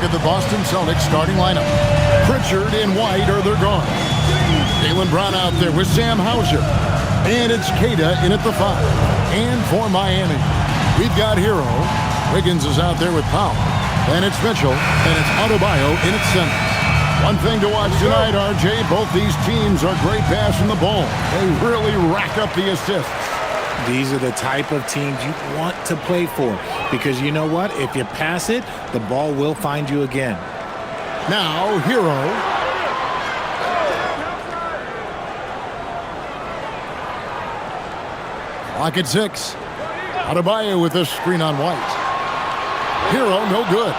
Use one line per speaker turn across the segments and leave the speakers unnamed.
look at the Boston Celtics starting lineup. Pritchard and White are their guards. Jaylen Brown out there with Sam Hauser. And it's Queta in at the 5. And for Miami, we've got Hero. Wiggins is out there with Powell. And it's Mitchell. And it's Adebayo in at center. One thing to watch tonight, RJ, both these teams are great passing the ball. They really rack up the assists.
These are the type of teams you want to play for because you know what? If you pass it, the ball will find you again.
Now, Hero. Clock at 6. Adebayo with a screen on White. Hero, no good.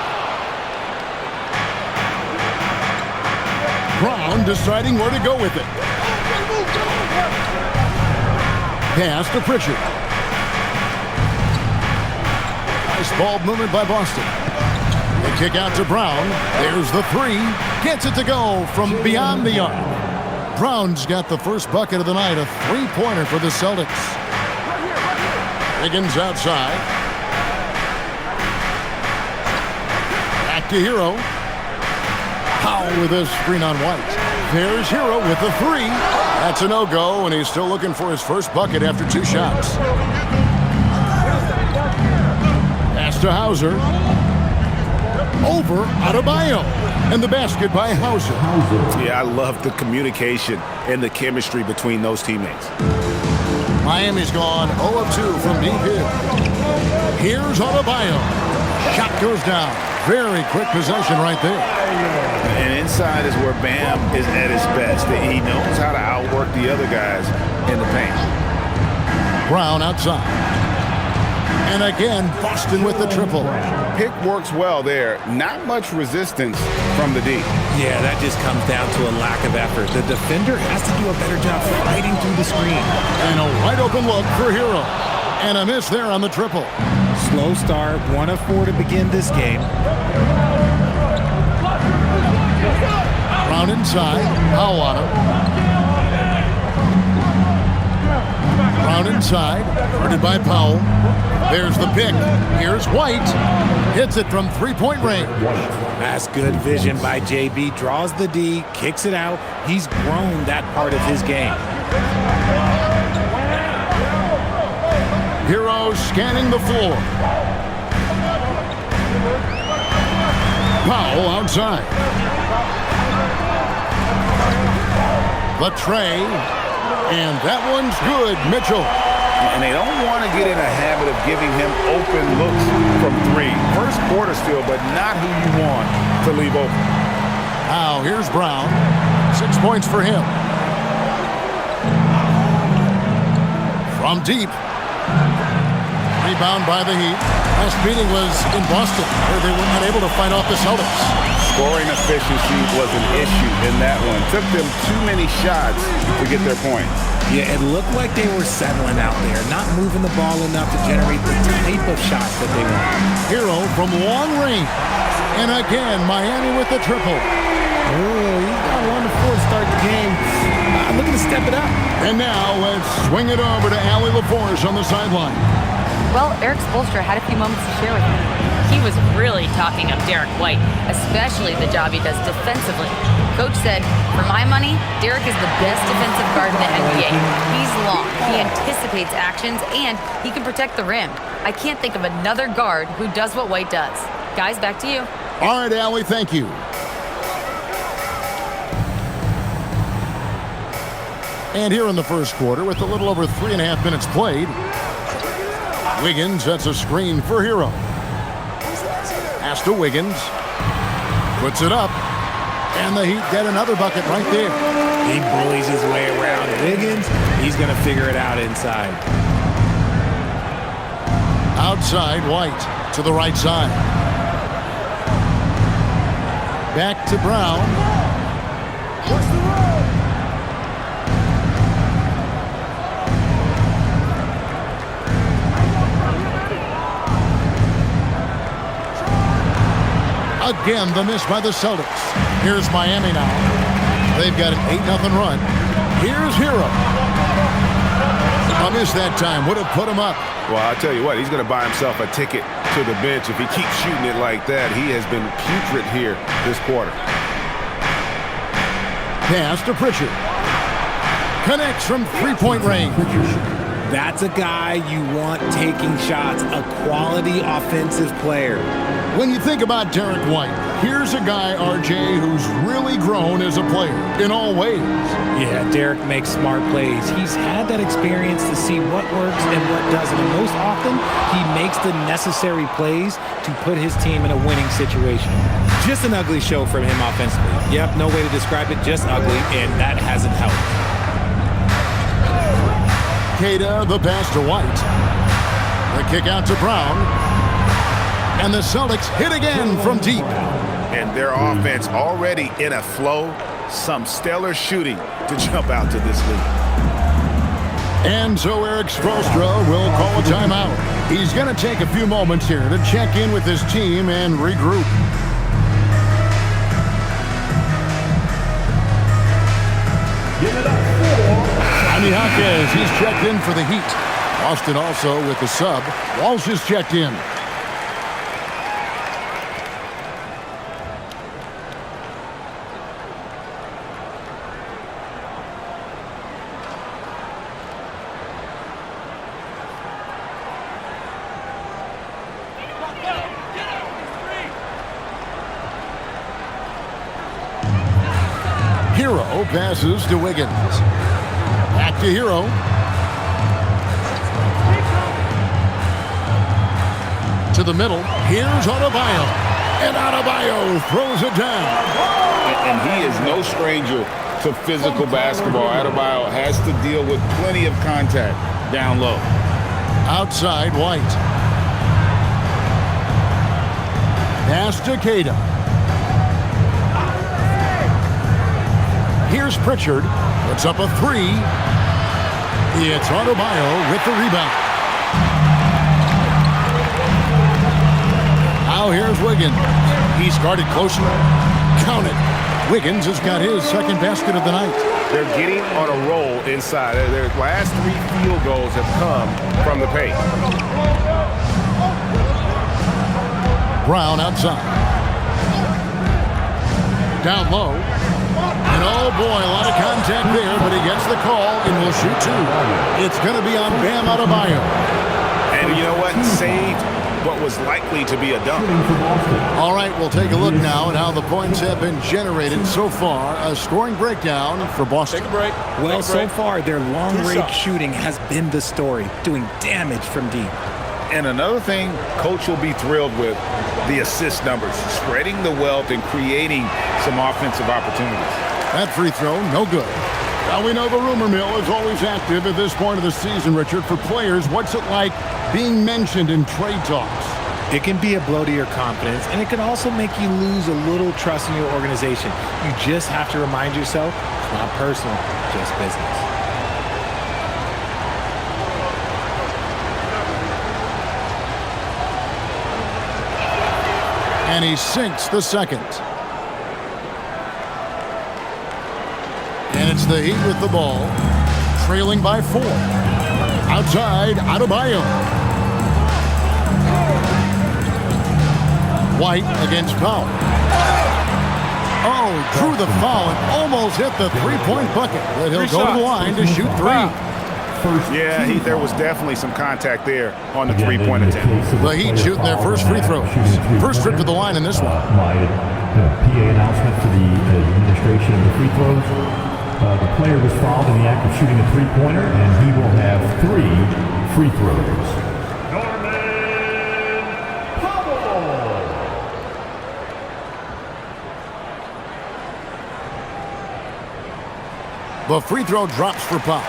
Brown deciding where to go with it. Pass to Pritchard. Nice ball movement by Boston. They kick out to Brown. There's the 3. Gets it to go from beyond the arc. Brown's got the first bucket of the night. A 3-pointer for the Celtics. Wiggins outside. Back to Hero. Powell with a screen on White. There's Hero with the 3. That's a no-go, and he's still looking for his first bucket after 2 shots. Pass to Hauser. Over Adebayo. And the basket by Hauser.
Yeah, I love the communication and the chemistry between those teammates.
Miami's gone 0 of 2 from deep here. Here's Adebayo. Shot goes down. Very quick possession right there.
And inside is where Bam is at his best. He knows how to outwork the other guys in the paint.
Brown outside. And again, Boston with the triple.
Pick works well there. Not much resistance from the D.
Yeah, that just comes down to a lack of effort. The defender has to do a better job fighting through the screen.
And a wide open look for Hero. And a miss there on the triple.
Slow start, 1 of 4 to begin this game.
Brown inside. Powell on him. Brown inside. Guarded by Powell. There's the pick. Here's White. Hits it from 3-point range.
That's good vision by JB. Draws the D, kicks it out. He's grown that part of his game.
Hero scanning the floor. Powell outside. The tray. And that one's good. Mitchell.
And they don't want to get in a habit of giving him open looks from 3. First quarter still, but not who you want to leave open.
Now here's Brown. 6 points for him. From deep. Rebound by the Heat. Last meeting was in Boston, where they were not able to fight off the Celtics.
Scoring efficiency was an issue in that one. Took them too many shots to get their points.
Yeah, it looked like they were settling out there, not moving the ball enough to generate the type of shots that they want.
Hero from long range. And again, Miami with the triple.
Oh, he's got 1 of 4 to start the game. Looking to step it up.
And now let's swing it over to Allie LaForce on the sideline.
Well, Eric Spoelstra had a few moments to share with me. He was really talking up Derek White, especially the job he does defensively. Coach said, for my money, Derek is the best defensive guard in the NBA. He's long, he anticipates actions, and he can protect the rim. I can't think of another guard who does what White does. Guys, back to you.
All right, Allie, thank you. And here in the first quarter, with a little over 3.5 minutes played, Wiggins sets a screen for Hero. Pass to Wiggins. Puts it up. And the Heat get another bucket right there.
He bullies his way around Wiggins. He's going to figure it out inside.
Outside, White to the right side. Back to Brown. Again, the miss by the Celtics. Here's Miami now. They've got an 8-0 run. Here's Hero. A miss that time would have put him up.
Well, I'll tell you what, he's going to buy himself a ticket to the bench. If he keeps shooting it like that, he has been putrid here this quarter.
Pass to Pritchard. Connects from three-point range.
That's a guy you want taking shots, a quality offensive player.
When you think about Derek White, here's a guy, RJ, who's really grown as a player in all ways.
Yeah, Derek makes smart plays. He's had that experience to see what works and what doesn't. And most often, he makes the necessary plays to put his team in a winning situation. Just an ugly show from him offensively. Yep, no way to describe it, just ugly, and that hasn't helped.
Queta, the pass to White. The kick out to Brown. And the Celtics hit again from deep.
And their offense already in a flow. Some stellar shooting to jump out to this lead.
And so Eric Spoelstra will call a timeout. He's going to take a few moments here to check in with his team and regroup.
Give it up for
Jaime Jaquez, he's checked in for the Heat. Austin also with the sub. Walsh is checked in. Hero passes to Wiggins. Back to Hero. To the middle. Here's Adebayo. And Adebayo throws it down.
And he is no stranger to physical basketball. Adebayo has to deal with plenty of contact down low.
Outside White. Pass to Queta. Here's Pritchard. Puts up a three. It's Adebayo with the rebound. Now here's Wiggins. He's guarded closely. Count it. Wiggins has got his second basket of the night.
They're getting on a roll inside. Their last 3 field goals have come from the paint.
Brown outside. Down low. And oh boy, a lot of contact there, but he gets the call and will shoot two. It's going to be on Bam Adebayo.
And you know what? Saved what was likely to be a dunk.
All right, we'll take a look now at how the points have been generated so far. A scoring breakdown for Boston.
Take a break.
Well, so far, their long-range shooting has been the story, doing damage from deep.
And another thing Coach will be thrilled with, the assist numbers, spreading the wealth and creating some offensive opportunities.
That free throw, no good. Now we know the rumor mill is always active at this point of the season, Richard. For players, what's it like being mentioned in trade talks?
It can be a blow to your confidence, and it can also make you lose a little trust in your organization. You just have to remind yourself, it's not personal, just business.
And he sinks the second. And it's the Heat with the ball, trailing by 4. Outside, Adebayo. White against Powell. Oh, drew the foul and almost hit the three-point bucket. But he'll go to the line to shoot 3.
Yeah, there was definitely some contact there on the three-point attempt.
The Heat shooting their first free throws. First trip to the line in this one.
My PA announcement for the administration of the free throws. The player was fouled in the act of shooting a three-pointer, and he will have 3 free throws.
The free throw drops for Powell.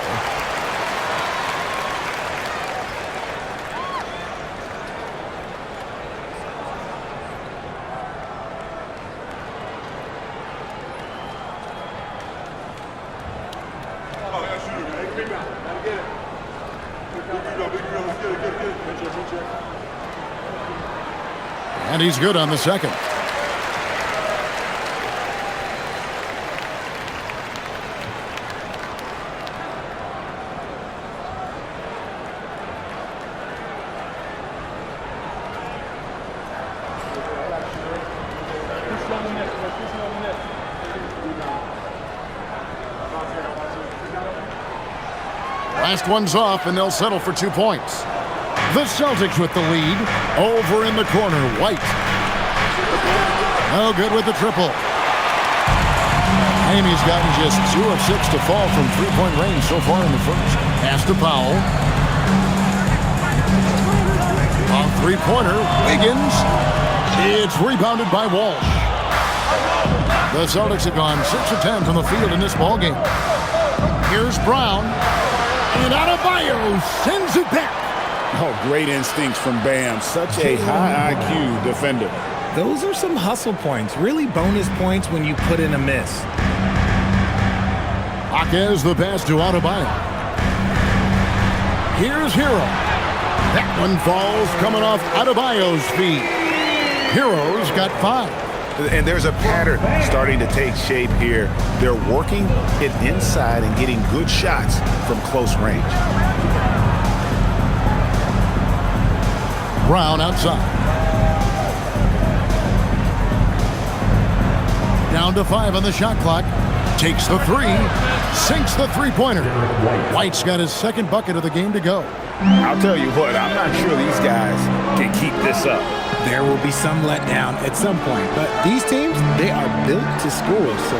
And he's good on the second. Last one's off, and they'll settle for 2 points. The Celtics with the lead. Over in the corner, White. No good with the triple. Amy's gotten just 2 of 6 to fall from three-point range so far in the first. Pass to Powell. On three-pointer, Wiggins. It's rebounded by Walsh. The Celtics have gone 6 of 10 from the field in this ballgame. Here's Brown. And Adebayo sends it back.
Oh, great instincts from Bam. Such a high IQ defender.
Those are some hustle points. Really bonus points when you put in a miss.
Jaquez the pass to Adebayo. Here's Hero. That one falls coming off Adebayo's feet. Hero's got 5.
And there's a pattern starting to take shape here. They're working it inside and getting good shots from close range.
Brown outside. Down to 5 on the shot clock. Takes the 3. Sinks the three-pointer. White's got his second bucket of the game to go.
I'll tell you what, I'm not sure these guys can keep this up.
There will be some letdown at some point, but these teams, they are built to score, so.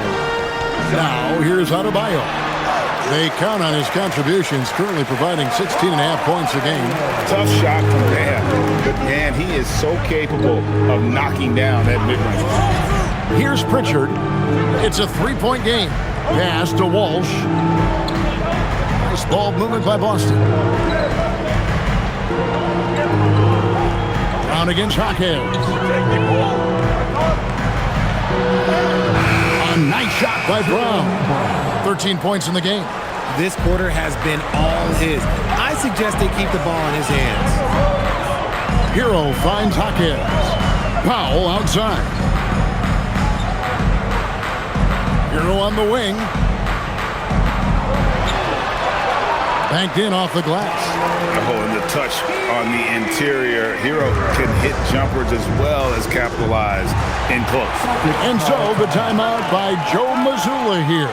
Now, here's Adebayo. They count on his contributions, currently providing 16.5 points a game.
Tough shot from Bam, but man, he is so capable of knocking down that mid-range.
Here's Pritchard. It's a 3-point game. Pass to Walsh. Nice ball movement by Boston. Brown against Jaquez. A nice shot by Brown. 13 points in the game.
This quarter has been all his. I suggest they keep the ball in his hands.
Hero finds Jaquez. Powell outside. Hero on the wing. Banked in off the glass.
Oh, and the touch on the interior. Hero can hit jumpers as well as capitalize in close.
And so the timeout by Joe Mazzulla here.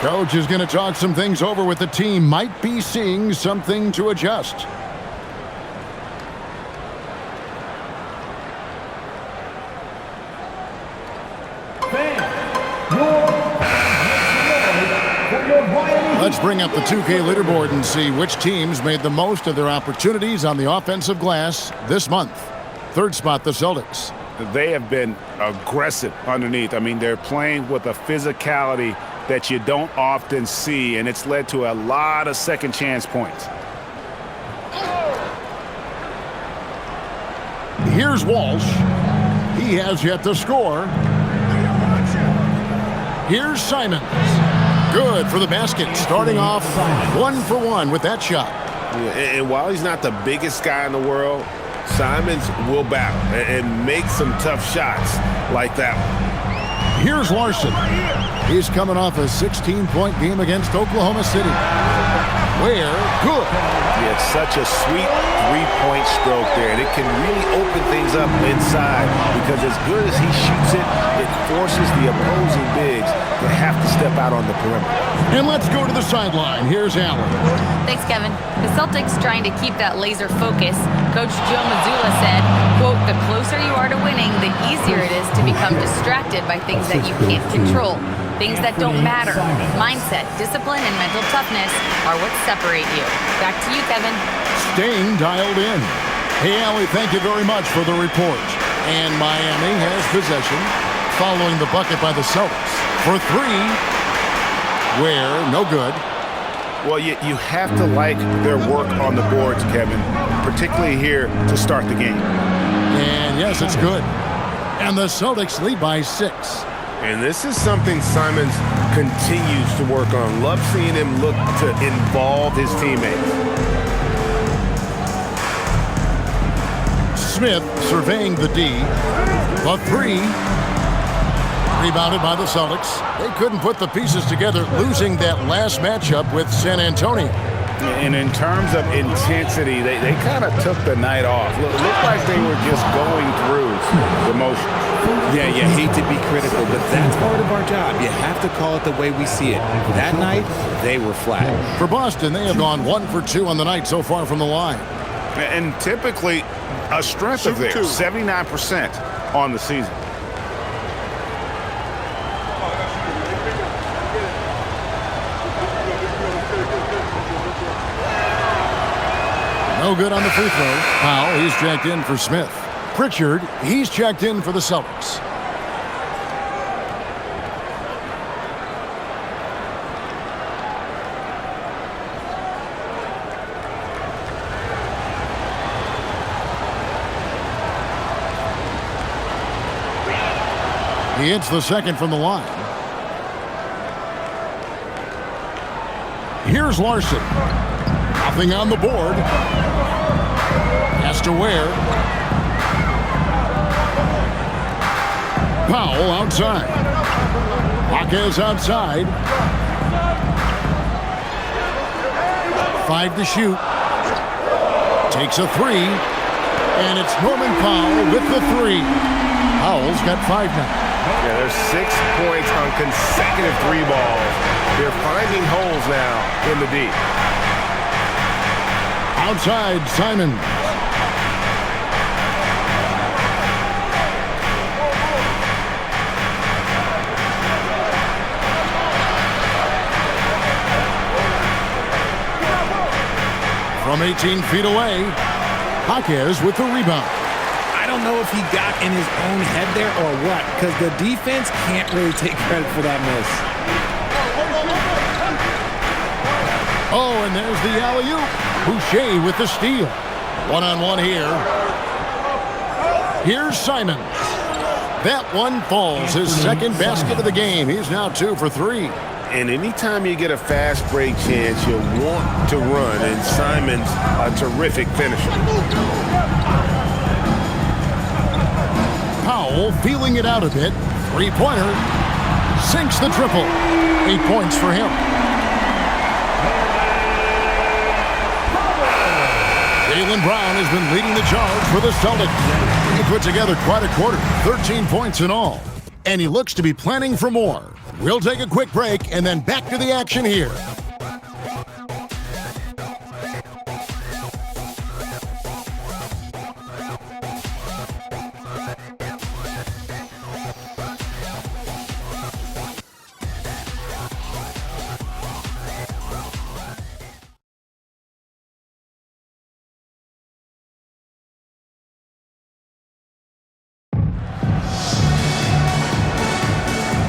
Coach is going to talk some things over with the team. Might be seeing something to adjust. Let's bring up the 2K leaderboard and see which teams made the most of their opportunities on the offensive glass this month. Third spot, the Celtics.
They have been aggressive underneath. I mean, they're playing with a physicality that you don't often see, and it's led to a lot of second chance points.
Here's Walsh. He has yet to score. Here's Simons. Good for the basket, starting off 1 for 1 with that shot.
Yeah, and while he's not the biggest guy in the world, Simons will battle and make some tough shots like that one.
Here's Larson. He's coming off a 16-point game against Oklahoma City. Where? Good.
Yeah, it's such a sweet three-point stroke there, and it can really open things up inside because as good as he shoots it, it forces the opposing bigs to have to step out on the perimeter.
And let's go to the sideline. Here's Allen.
Thanks, Kevin. The Celtics trying to keep that laser focus. Coach Joe Mazzulla said, quote, "The closer you are to winning, the easier it is to become distracted by things that you can't control. Things that don't matter. Mindset, discipline, and mental toughness are what separate you." Back to you, Kevin.
Staying dialed in. Hey, Allie, thank you very much for the report. And Miami has possession following the bucket by the Celtics. For 3, where? No good.
Well, you have to like their work on the boards, Kevin, particularly here to start the game.
And yes, it's good. And the Celtics lead by 6.
And this is something Simons continues to work on. Love seeing him look to involve his teammates.
Smith surveying the D. A 3. Rebounded by the Celtics. They couldn't put the pieces together, losing that last matchup with San Antonio.
And in terms of intensity, they kind of took the night off. Looked like they were just going through the motion.
Yeah, you hate to be critical, but that's part of our job. You have to call it the way we see it. That night, they were flat.
For Boston, they have gone 1 for 2 on the night so far from the line.
And typically, a strength of theirs, 79% on the season.
No good on the free throw. Powell, he's checked in for Smith. Pritchard, he's checked in for the Celtics. He hits the second from the line. Here's Larson. Nothing on the board. Has to Ware. Powell outside. Jaquez outside. 5 to shoot. Takes a 3. And it's Norman Powell with the 3. Powell's got 5 now.
Yeah, there's 6 points on consecutive 3 balls. They're finding holes now in the D.
Outside, Simons. From 18 feet away, Jaquez with the rebound.
I don't know if he got in his own head there or what, because the defense can't really take credit for that miss.
Oh, and there's the alley-oop. Boucher with the steal. One-on-one here. Here's Simons. That one falls. His second basket of the game. He's now 2 for 3.
And anytime you get a fast break chance, you want to run. And Simons, a terrific finisher.
Powell feeling it out a bit. 3-pointer. Sinks the triple. 8 points for him. Jaylen Brown has been leading the charge for the Celtics. He put together quite a quarter, 13 points in all. And he looks to be planning for more. We'll take a quick break and then back to the action here.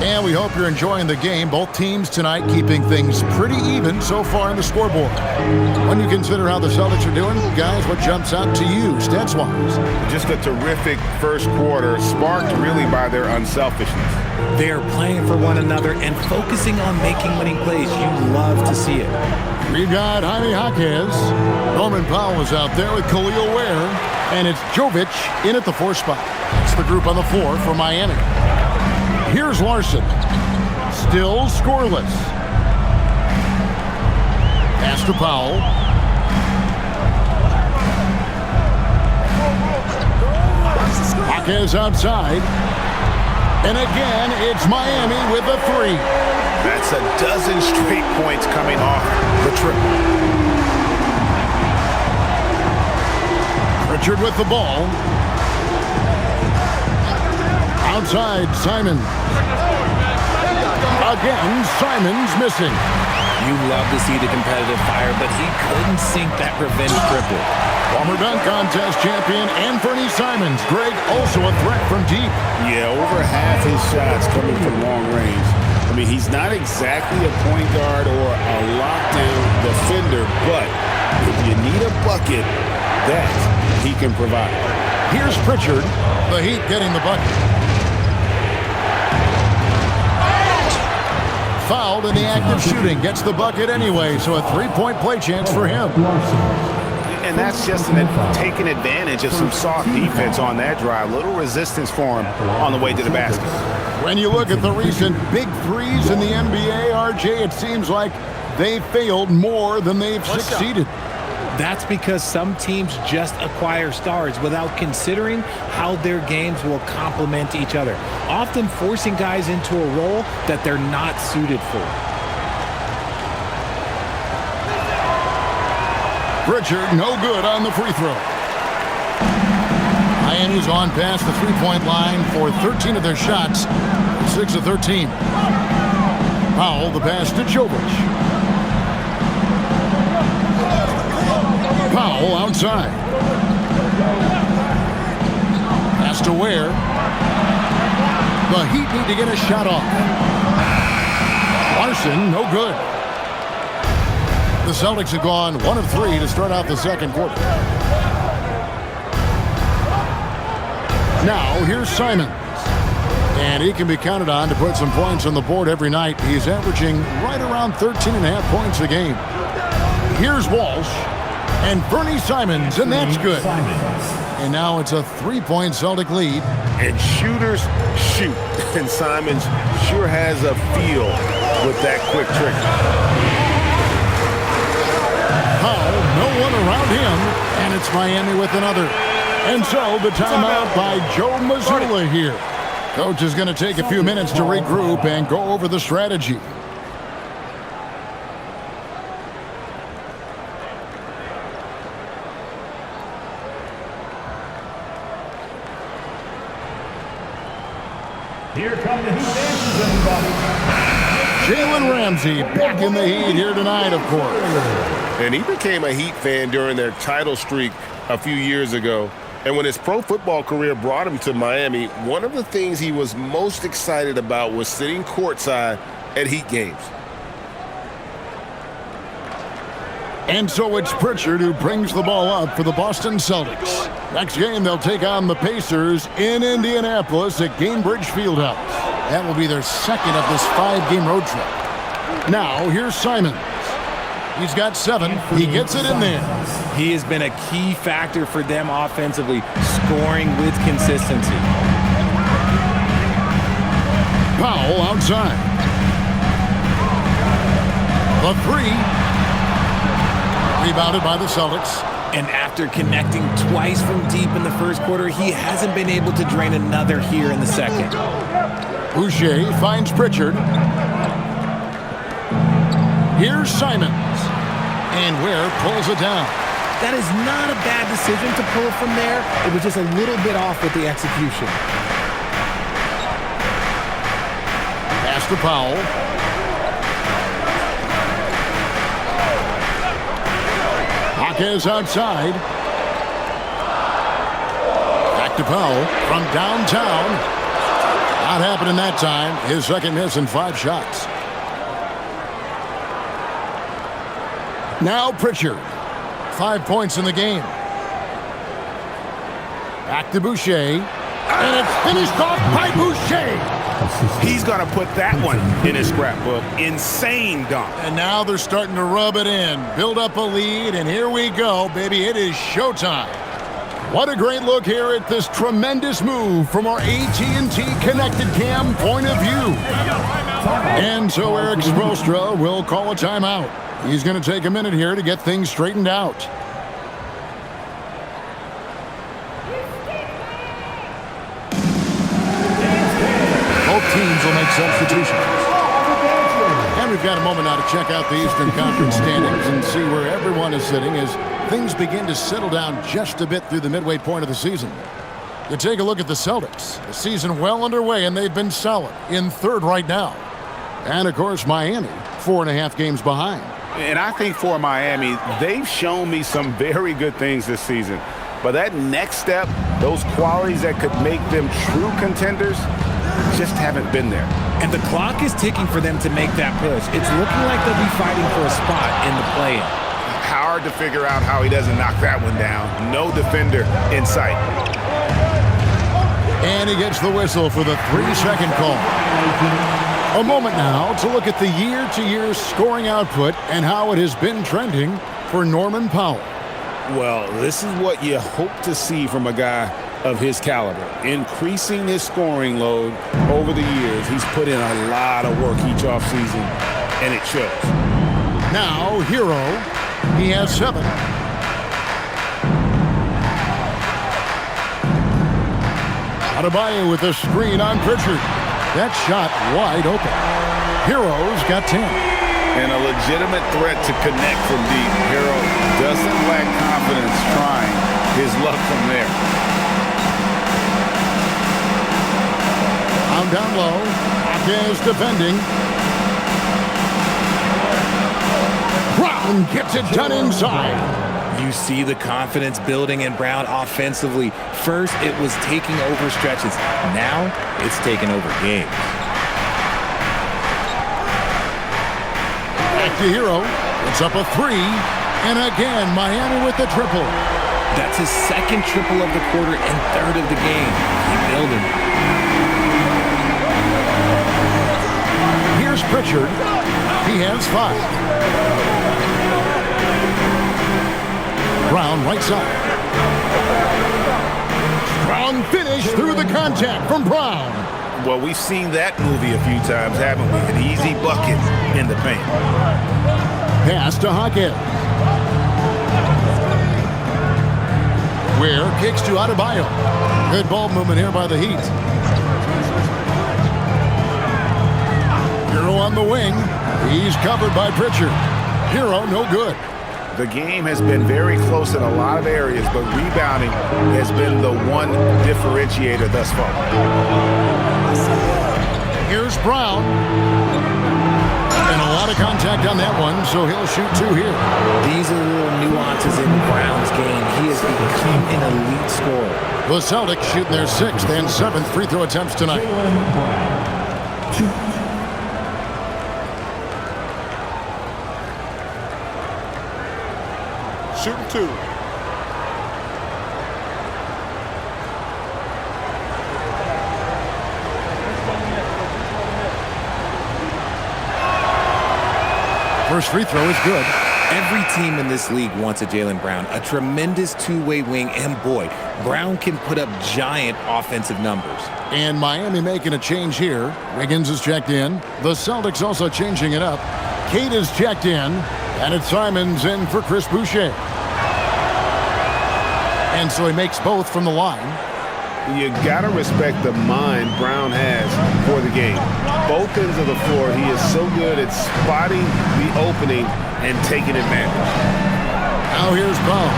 And we hope you're enjoying the game. Both teams tonight keeping things pretty even so far in the scoreboard. When you consider how the Celtics are doing, guys, what jumps out to you, stats-wise?
Just a terrific first quarter, sparked really by their unselfishness.
They're playing for one another and focusing on making winning plays. You love to see it.
We've got Jaime Jaquez. Norman Powell is out there with Khalil Ware. And it's Jovic in at the 4 spot. It's the group on the floor for Miami. Here's Larson. Still scoreless. Pass to Powell. Jaquez outside. And again, it's Miami with a 3.
That's a dozen straight points coming off the triple.
Pritchard with the ball. Outside, Simons. Again, Simons missing.
You love to see the competitive fire, but he couldn't sink that revenge triple.
Former dunk contest champion Anthony Simons. Greg also a threat from deep.
Yeah, over half his shots coming from long range. I mean, he's not exactly a point guard or a lockdown defender, but if you need a bucket, that he can provide.
Here's Pritchard. The Heat getting the bucket. Fouled in the act of shooting. Gets the bucket anyway, so a 3-point play chance for him.
And that's just taking advantage of some soft defense on that drive. Little resistance for him on the way to the basket.
When you look at the recent big threes in the NBA, RJ, it seems like they failed more than they've succeeded.
That's because some teams just acquire stars without considering how their games will complement each other, often forcing guys into a role that they're not suited for.
Pritchard, no good on the free throw. Miami's on past the three-point line for 13 of their shots, 6 of 13. Powell, the pass to Jovic. Powell outside. Pass to Ware. The Heat need to get a shot off. Larson, no good. The Celtics have gone 1 of 3 to start out the second quarter. Now, here's Simons. And he can be counted on to put some points on the board every night. He's averaging right around 13.5 points a game. Here's Walsh. And Bernie Simons, and that's good. And now it's a 3-point Celtic lead.
And shooters shoot. And Simons sure has a feel with that quick trigger.
Powell, no one around him, and it's Miami with another. And so the timeout by Joe Mazzulla here. Coach is going to take a few minutes to regroup and go over the strategy.
Here come the Heat dancers, everybody.
Jalen Ramsey back in the Heat here tonight, of course.
And he became a Heat fan during their title streak a few years ago. And when his pro football career brought him to Miami, one of the things he was most excited about was sitting courtside at Heat games.
And so it's Pritchard who brings the ball up for the Boston Celtics. Next game, they'll take on the Pacers in Indianapolis at Gainbridge Fieldhouse. That will be their second of this 5-game road trip. Now, here's Simons. He's got 7. He gets it in there.
He has been a key factor for them offensively, scoring with consistency.
Powell outside. The 3. Rebounded by the Celtics.
And after connecting twice from deep in the first quarter, he hasn't been able to drain another here in the second.
Boucher finds Pritchard. Here's Simons. And Ware pulls it down.
That is not a bad decision to pull it from there. It was just a little bit off with the execution.
Pass to Powell. Hawkins outside. Back to Powell from downtown. Not happening that time. His second miss in 5 shots. Now Pritchard. 5 points in the game. Back to Boucher. And it's finished off by Boucher.
He's going to put that one in his scrapbook. Insane dunk.
And now they're starting to rub it in. Build up a lead, and here we go, baby. It is showtime. What a great look here at this tremendous move from our AT&T Connected Cam point of view. And so Eric Spoelstra will call a timeout. He's going to take a minute here to get things straightened out. Both teams will make substitutions. And we've got a moment now to check out the Eastern Conference standings and see where everyone is sitting as things begin to settle down just a bit through the midway point of the season. You take a look at the Celtics. The season well underway, and they've been solid in 3rd right now. And, of course, Miami, 4.5 games behind.
And I think for Miami, they've shown me some very good things this season. But that next step, those qualities that could make them true contenders, just haven't been there.
And the clock is ticking for them to make that push. It's looking like they'll be fighting for a spot in the play-in.
Hard to figure out how he doesn't knock that one down. No defender in sight.
And he gets the whistle for the 3-second call. A moment now to look at the year-to-year scoring output and how it has been trending for Norman Powell.
Well, this is what you hope to see from a guy of his caliber. Increasing his scoring load over the years. He's put in a lot of work each offseason, and it shows.
Now, Hero. He has 7. Adebayo with a screen on Pritchard. That shot wide open. Hero's got 10.
And a legitimate threat to connect from deep. Hero doesn't lack confidence trying his luck from there.
Down low. Is defending. Brown gets it done inside.
You see the confidence building in Brown offensively. First, it was taking over stretches. Now, it's taking over games.
Back to Hero. It's up a 3. And again, Miami with the triple.
That's his second triple of the quarter and third of the game. Keep building.
Here's Pritchard. He has 5. Brown right side. Strong finish through the contact from Brown.
Well, we've seen that movie a few times, haven't we? An easy bucket in the paint.
Pass to Hawkins. Ware kicks to Adebayo. Good ball movement here by the Heat. Hero on the wing. He's covered by Pritchard. Hero no good.
The game has been very close in a lot of areas, but rebounding has been the one differentiator thus far.
Here's Brown. And a lot of contact on that one, so he'll shoot 2 here.
These are little nuances in Brown's game. He has become an elite scorer.
The Celtics shooting their 6th and 7th free throw attempts tonight.
Shooting 2.
First free throw is good.
Every team in this league wants a Jaylen Brown, a tremendous two-way wing, and boy, Brown can put up giant offensive numbers.
And Miami making a change here. Wiggins is checked in. The Celtics also changing it up. Kate is checked in. And it's Simons in for Chris Boucher. And so he makes both from the line.
You got to respect the mind Brown has for the game. Both ends of the floor, he is so good at spotting the opening and taking advantage.
Now here's Brown.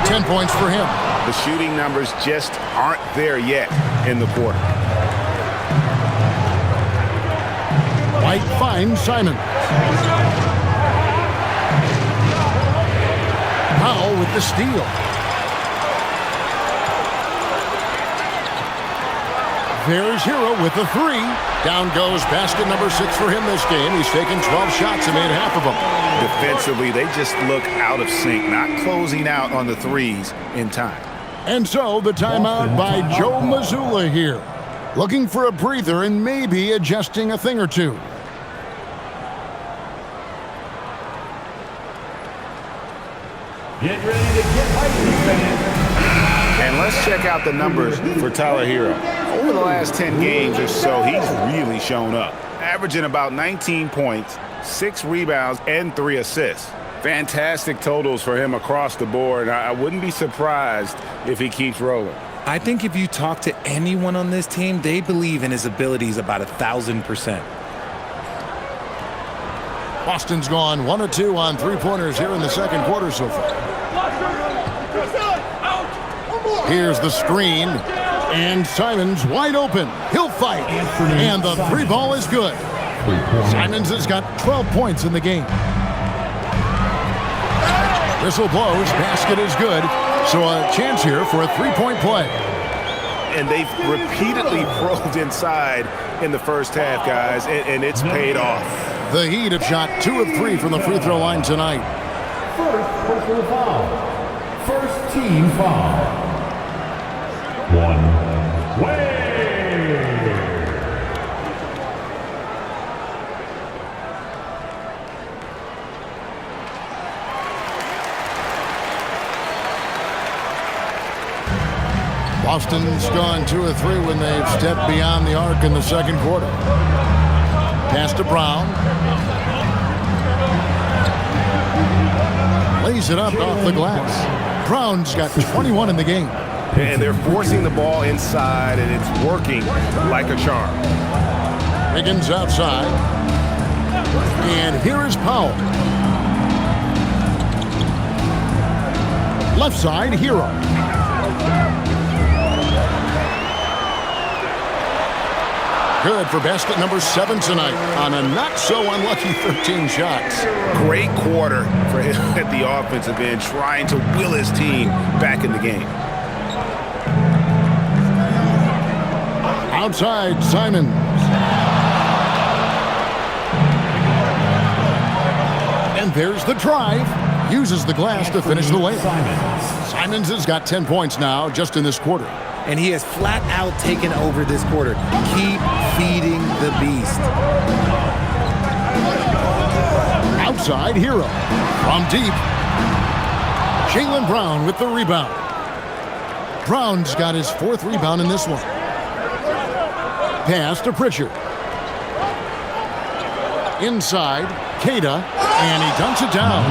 10 points for him.
The shooting numbers just aren't there yet in the quarter.
White finds Simon. Powell with the steal. There's Hero with the 3. Down goes basket number 6 for him this game. He's taken 12 shots and made half of them.
Defensively, they just look out of sync, not closing out on the threes in time.
And so the timeout by Joe Mazzulla here. Looking for a breather and maybe adjusting a thing or two.
Get ready to get hyped, fans.
And let's check out the numbers for Tyler Hero. Over the last 10 games or so, he's really shown up. Averaging about 19 points, 6 rebounds, and 3 assists. Fantastic totals for him across the board. I wouldn't be surprised if he keeps rolling.
I think if you talk to anyone on this team, they believe in his abilities about 1,000%.
Boston's gone 1 of 2 on 3-pointers here in the second quarter so far. Here's the screen, and Simons wide open. He'll fight, and the 3 ball is good. Simons has got 12 points in the game. Whistle blows, basket is good, so a chance here for a 3-point play.
And they've repeatedly probed inside in the first half, guys, and it's paid off.
The Heat have shot 2 of 3 from the free throw line tonight.
First personal foul. First team foul. 1 way.
Boston's gone 2 of 3 when they've stepped beyond the arc in the second quarter. Pass to Brown. tees it up off the glass. Brown's got 21 in the game.
And they're forcing the ball inside, and it's working like a charm.
Wiggins outside. And here is Powell. Left side, Hero. Good for basket number 7 tonight on a not-so-unlucky 13 shots.
Great quarter for him at the offensive end, trying to will his team back in the game.
Outside, Simons. And there's the drive. Uses the glass to finish the layup. Simons has got 10 points now just in this quarter.
And he has flat out taken over this quarter. Keep feeding the beast.
Outside, Hero. From deep. Jaylen Brown with the rebound. Brown's got his 4th rebound in this one. Pass to Pritchard. Inside, Queta, and he dunks it down.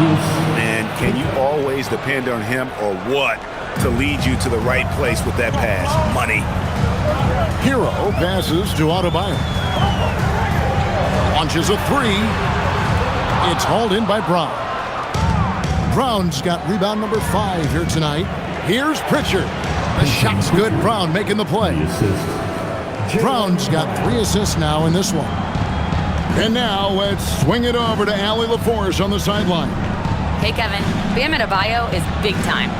And can you always depend on him or what to lead you to the right place with that pass? Money.
Hero passes to Adebayo. Launches a 3. It's hauled in by Brown. Brown's got rebound number 5 here tonight. Here's Pritchard. The shot's good. Brown making the play. Brown's got 3 assists now in this one. And now let's swing it over to Allie LaForce on the sideline.
Hey, Kevin. Bam Adebayo is big time.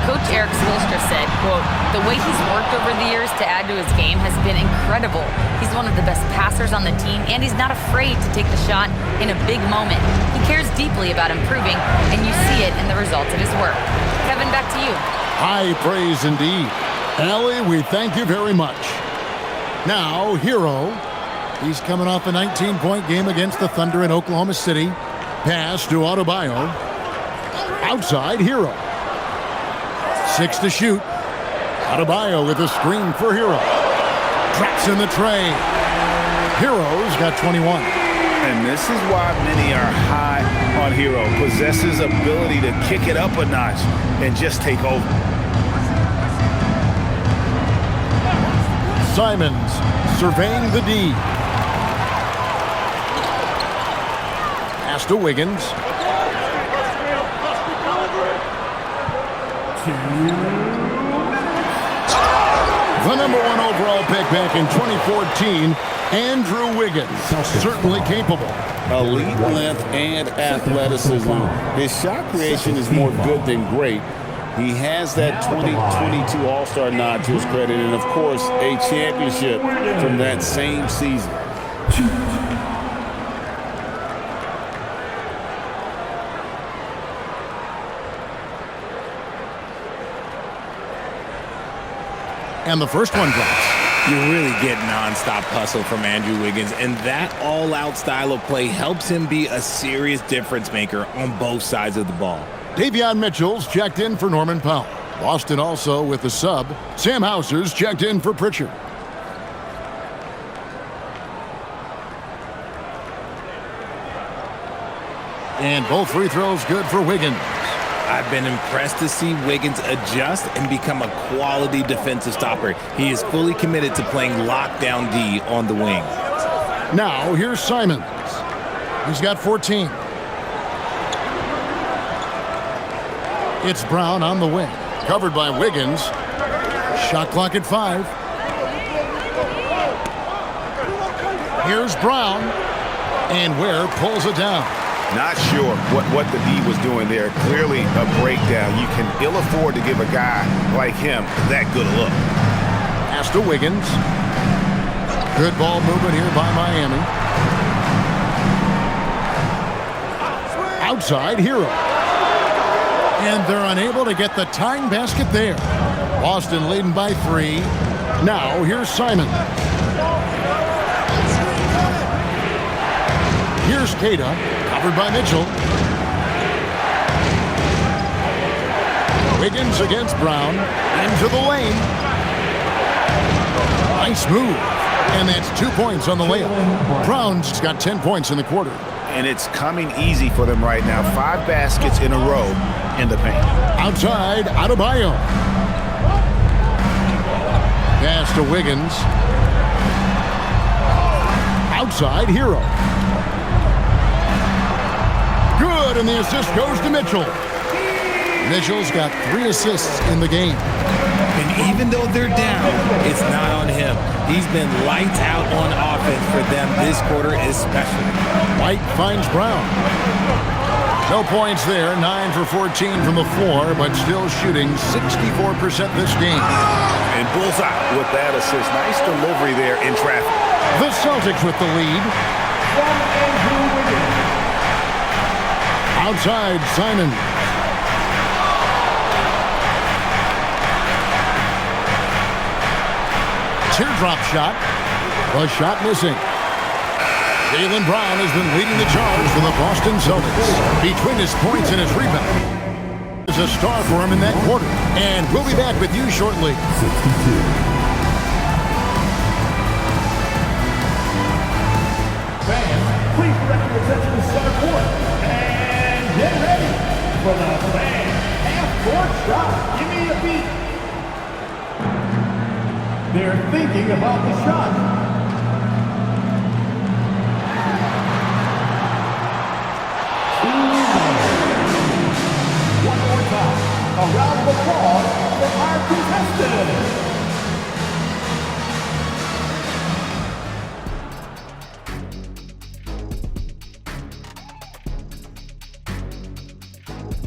Coach Eric Spoelstra said, quote, "The way he's worked over the years to add to his game has been incredible. He's one of the best passers on the team, and he's not afraid to take the shot in a big moment. He cares deeply about improving, and you see it in the results of his work." Kevin, back to you.
High praise indeed. Allie, we thank you very much. Now, Hero. He's coming off a 19-point game against the Thunder in Oklahoma City. Pass to Adebayo. Outside, Hero. 6 to shoot. Adebayo with a screen for Hero. Traps in the tray. Hero's got 21.
And this is why many are high on Hero. Possesses ability to kick it up a notch and just take over.
Simons surveying the D. Pass to Wiggins. The number 1 overall pick back in 2014, Andrew Wiggins. Certainly capable.
Elite length and athleticism. His shot creation is more good than great. He has that 2022 All-Star nod to his credit, and of course, a championship from that same season.
And the first one drops.
You really get nonstop hustle from Andrew Wiggins, and that all-out style of play helps him be a serious difference maker on both sides of the ball.
Davion Mitchell's checked in for Norman Powell. Boston also with the sub. Sam Hauser's checked in for Pritchard. And both free throws good for Wiggins.
I've been impressed to see Wiggins adjust and become a quality defensive stopper. He is fully committed to playing lockdown D on the wing.
Now, here's Simons. He's got 14. It's Brown on the wing. Covered by Wiggins. Shot clock at 5. Here's Brown. And Ware pulls it down.
Not sure what the D was doing there. Clearly a breakdown. You can ill afford to give a guy like him that good a look.
Pass to Wiggins. Good ball movement here by Miami. Outside, Hero. And they're unable to get the tying basket there. Boston leading by 3. Now, here's Simon. Here's Queta, covered by Mitchell. Wiggins against Brown. Into the lane. Nice move. And that's 2 points on the layup. Brown's got 10 points in the quarter.
And it's coming easy for them right now. 5 baskets in a row. in the paint.
Outside, Adebayo. Pass to Wiggins. Outside, Hero. Good, and the assist goes to Mitchell. Mitchell's got 3 assists in the game.
And even though they're down, it's not on him. He's been lights out on offense for them this quarter especially.
White finds Brown. No points there, 9 for 14 from the floor, but still shooting 64% this game.
And bullseye with that assist. Nice delivery there in traffic.
The Celtics with the lead. Outside, Simon. Teardrop shot. The shot missing. Jaylen Brown has been leading the charge for the Boston Celtics. Between his points and his rebound, is a star for him in that quarter. And we'll be back with you shortly.
62.
Fans, please direct your attention to center court. And get ready for the fan half-court shot. Give me a beat. They're thinking about the shot. One more time. A round of applause for our contestants.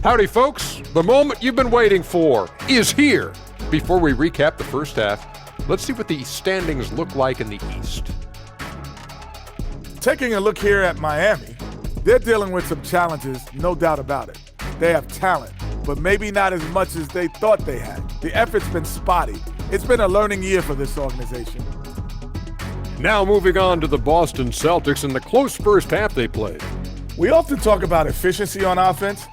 Howdy, folks. The moment you've been waiting for is here. Before we recap the first half, let's see what the standings look like in the East.
Taking a look here at Miami, they're dealing with some challenges, no doubt about it. They have talent, but maybe not as much as they thought they had. The effort's been spotty. It's been a learning year for this organization.
Now moving on to the Boston Celtics and the close first half they played.
We often talk about efficiency on offense.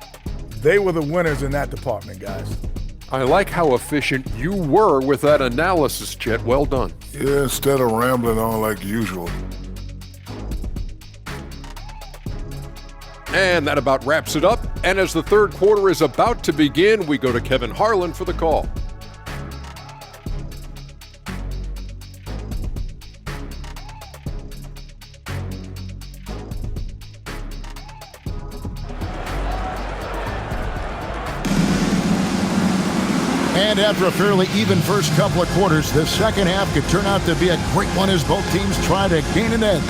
They were the winners in that department, guys.
I like how efficient you were with that analysis, Chet. Well done.
Yeah, instead of rambling on like usual.
And that about wraps it up. And as the third quarter is about to begin, we go to Kevin Harlan for the call.
And after a fairly even first couple of quarters, the second half could turn out to be a great one as both teams try to gain an edge.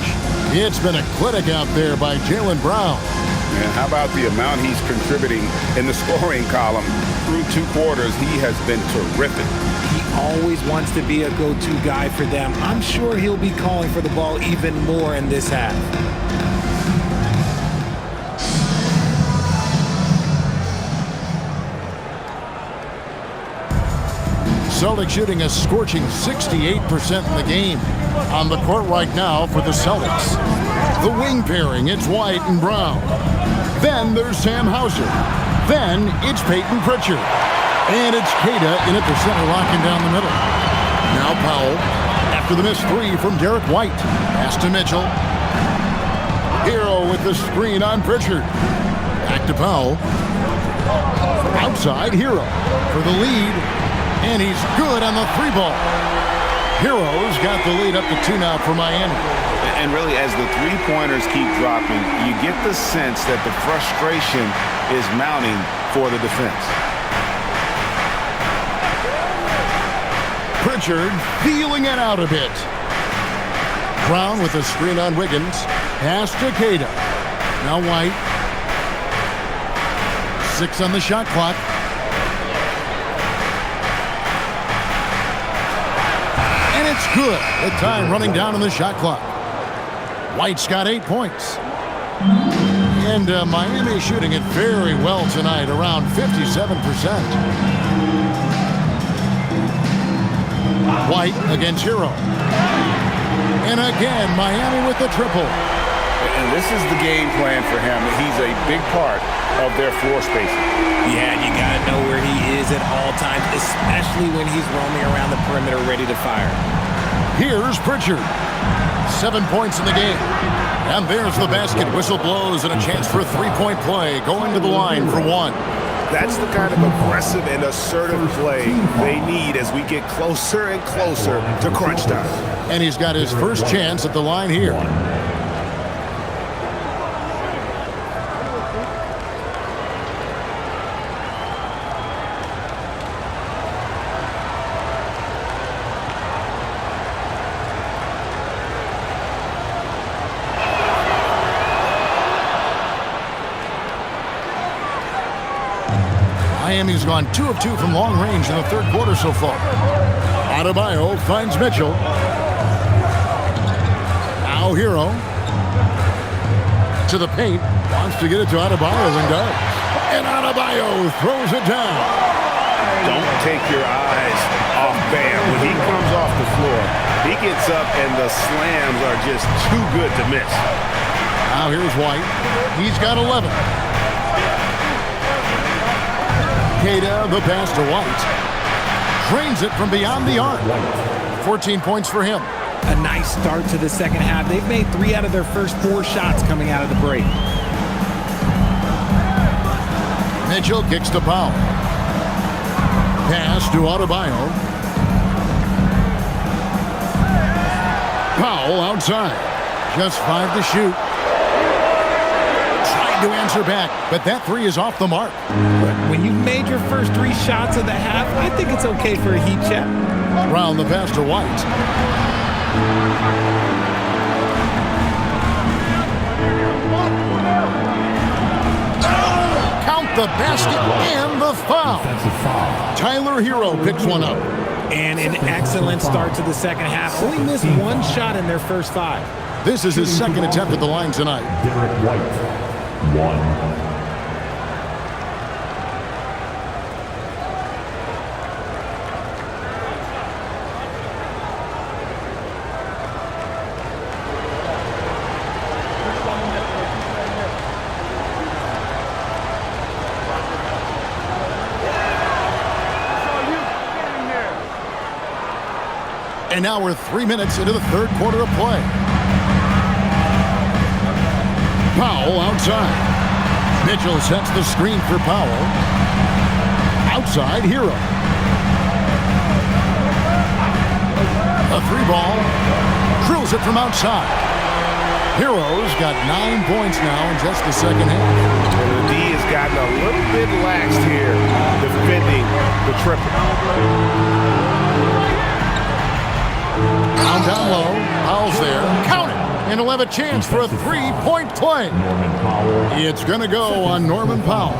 It's been a clinic out there by Jaylen Brown.
And how about the amount he's contributing in the scoring column through 2 quarters? He has been terrific.
He always wants to be a go-to guy for them. I'm sure he'll be calling for the ball even more in this half.
Celtics shooting a scorching 68% in the game. On the court right now for the Celtics. The wing pairing, it's White and Brown. Then there's Sam Hauser. Then it's Peyton Pritchard. And it's Queta in at the center, locking down the middle. Now Powell, after the missed 3 from Derek White. Pass to Mitchell. Hero with the screen on Pritchard. Back to Powell. Outside, Hero for the lead. And he's good on the 3-ball. Hero's got the lead up to 2 now for Miami.
And really, as the 3-pointers keep dropping, you get the sense that the frustration is mounting for the defense.
Pritchard feeling it out a bit. Brown with a screen on Wiggins. Pass to Queta. Now White. 6 on the shot clock. And it's good. The time running down on the shot clock. White's got 8 points. And Miami shooting it very well tonight, around 57%. White against Hero. And again, Miami with the triple.
And this is the game plan for him. He's a big part of their floor spacing.
Yeah, you got to know where he is at all times, especially when he's roaming around the perimeter ready to fire.
Here's Pritchard. 7 points in the game. And there's the basket. Whistle blows and a chance for a 3-point play. Going to the line for 1.
That's the kind of aggressive and assertive play they need as we get closer and closer to crunch time.
And he's got his first chance at the line here. Miami's gone 2 of 2 from long range in the third quarter so far. Adebayo finds Mitchell. Now Hero. To the paint. Wants to get it to Adebayo and does. And Adebayo throws it down.
Don't take your eyes off Bam. When he comes off the floor, he gets up and the slams are just too good to miss.
Now here's White. He's got 11. Queta, the pass to White. Drains it from beyond the arc. 14 points for him.
A nice start to the second half. They've made 3 out of their first 4 shots coming out of the break.
Mitchell kicks to Powell. Pass to Adebayo. Powell outside. Just 5 to shoot. To answer back, but that 3 is off the mark.
When you've made your first 3 shots of the half, I think it's okay for a heat check.
Brown the pass to White. Count the basket and the foul. Tyler Hero picks one up.
And an excellent start to the second half. Only missed 1 shot in their first 5.
This is his second attempt at the line tonight.
Derek White. 1.
And now we're 3 minutes into the third quarter of play. Powell outside. Mitchell sets the screen for Powell. Outside, Hero. A 3-ball. Drills it from outside. Hero's got 9 points now in just the second half.
And the D has gotten a little bit laxed here, defending the triple.
Down low. Powell's there. Count it. And he'll have a chance for a 3-point play. It's going to go on Norman Powell.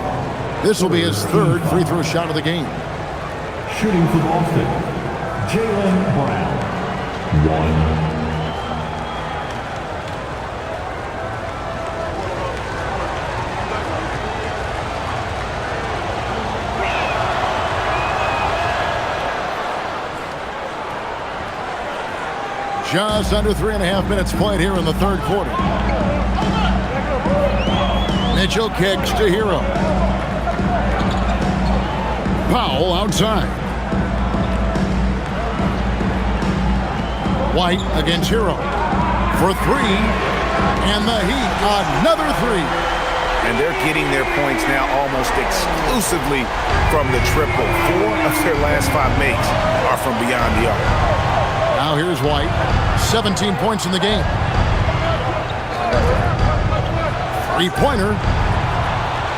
This will be his 3rd free throw shot of the game.
Shooting for Boston, Jaylen Brown. 1.
Just under 3.5 minutes played here in the third quarter. Mitchell kicks to Hero. Powell outside. White against Hero. For 3. And the Heat, another 3.
And they're getting their points now almost exclusively from the triple. 4 of their last 5 makes are from beyond the arc.
Now here's White. 17 points in the game. 3-pointer.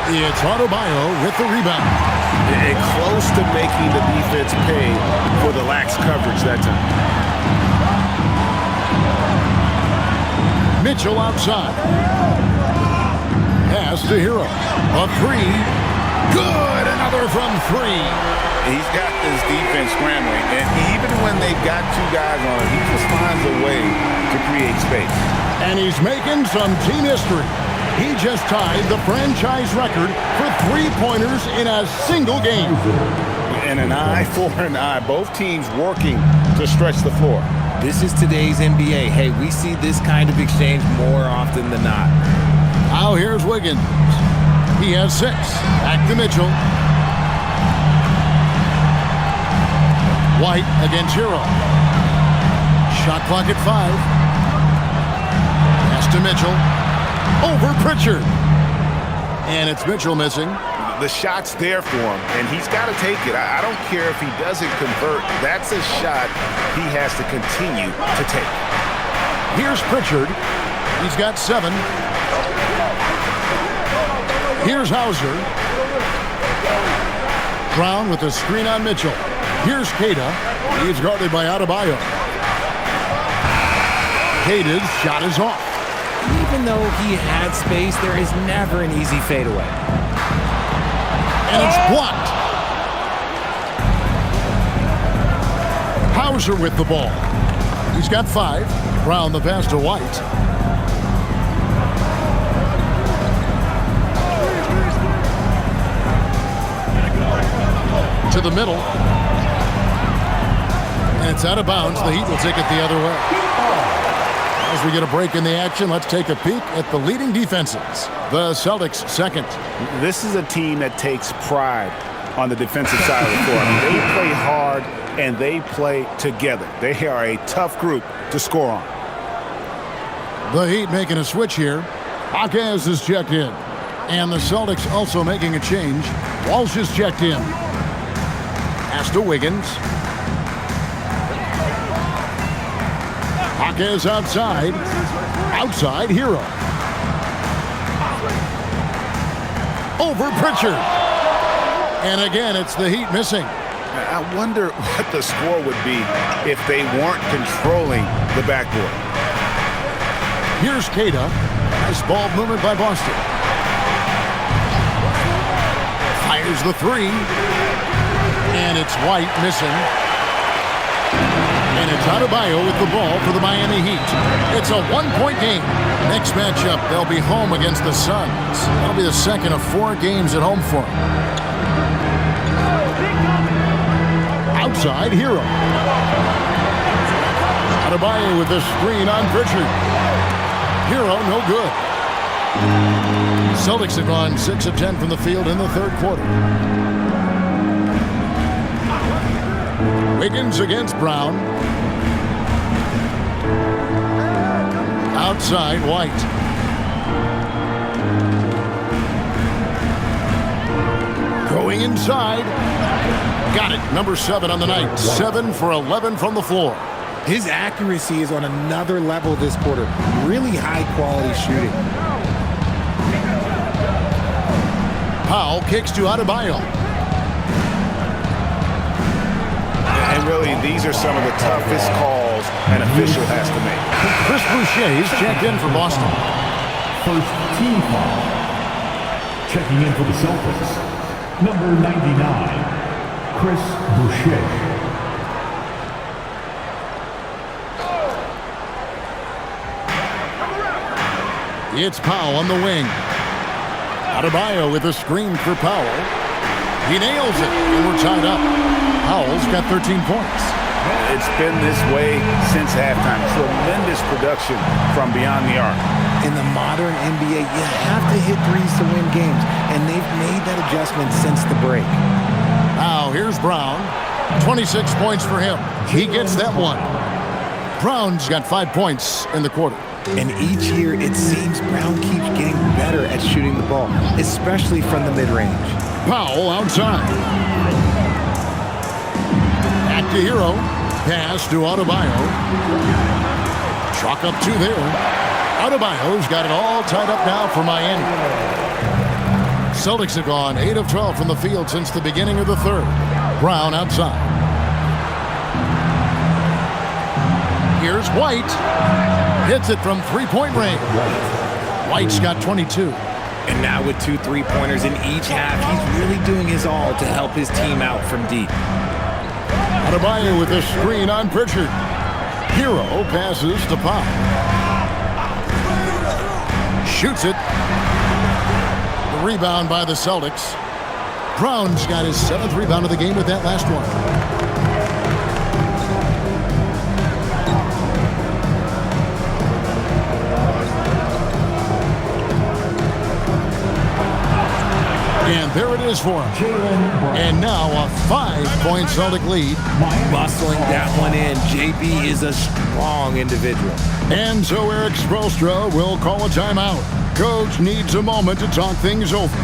It's Adebayo with the rebound.
And close to making the defense pay for the lax coverage that time.
Mitchell outside. Pass to Hero. A 3. Good. Another from 3.
He's got this defense scrambling, and even when they've got 2 guys on him, he just finds a way to create space.
And he's making some team history. He just tied the franchise record for 3-pointers in a single game.
And an eye for an eye. Both teams working to stretch the floor.
This is today's NBA. Hey, we see this kind of exchange more often than not.
Now here's Wiggins. He has 6. Back to Mitchell. White against Hero. Shot clock at 5. Pass to Mitchell. Over Pritchard. And it's Mitchell missing.
The shot's there for him, and he's got to take it. I don't care if he doesn't convert. That's a shot he has to continue to take.
Here's Pritchard. He's got 7. Here's Hauser. Brown with a screen on Mitchell. Here's Queta. He's guarded by Adebayo. Queta's shot is off.
Even though he had space, there is never an easy fadeaway.
And it's blocked. Hauser with the ball. He's got 5. Brown the pass to White. To the middle. And it's out of bounds. The Heat will take it the other way. As we get a break in the action, let's take a peek at the leading defenses. The Celtics second.
This is a team that takes pride on the defensive side of the floor. I mean, they play hard and they play together. They are a tough group to score on.
The Heat making a switch here. Jaquez is checked in. And the Celtics also making a change. Walsh is checked in. Pass to Wiggins. Jaquez outside. Outside, Hero. Over Pritchard. And again, it's the Heat missing.
I wonder what the score would be if they weren't controlling the backboard.
Here's Queta. Nice ball movement by Boston. Fires the 3. And it's White missing. And it's Adebayo with the ball for the Miami Heat. It's a 1-point game. Next matchup, they'll be home against the Suns. That'll be the second of 4 games at home for them. Outside, Hero. Adebayo with the screen on Pritchard. Hero, no good. Celtics have gone 6 of 10 from the field in the third quarter. Wiggins against Brown. Outside, White. Going inside. Got it. Number 7 on the night. 7 for 11 from the floor.
His accuracy is on another level this quarter. Really high-quality shooting.
Powell kicks to Adebayo.
And really, these are some of the toughest calls an official has to make.
Chris Boucher is checked in for Boston.
First team foul. Checking in for the Celtics. Number 99, Chris Boucher.
It's Powell on the wing. Adebayo with a screen for Powell. He nails it, and we're tied up. Powell's got 13 points.
It's been this way since halftime. Tremendous production from beyond the arc.
In the modern NBA, you have to hit threes to win games, and they've made that adjustment since the break.
Now, here's Brown. 26 points for him. He gets that one. Brown's got 5 points in the quarter.
And each year, it seems Brown keeps getting better at shooting the ball, especially from the mid-range.
Powell outside. Back to Hero. Pass to Adebayo. Chalk up 2 there. Adebayo's got it all tied up now for Miami. Celtics have gone 8 of 12 from the field since the beginning of the third. Brown outside. Here's White. Hits it from 3-point range. White's got 22.
And now with 2 3-pointers in each half, he's really doing his all to help his team out from deep.
Adebayo with a screen on Pritchard. Hero passes to Powell. Shoots it. The rebound by the Celtics. Brown's got his 7th rebound of the game with that last one. And there it is for him. And now a 5-point Celtic lead.
Muscling that one in. JB is a strong individual.
And so Eric Spoelstra will call a timeout. Coach needs a moment to talk things over.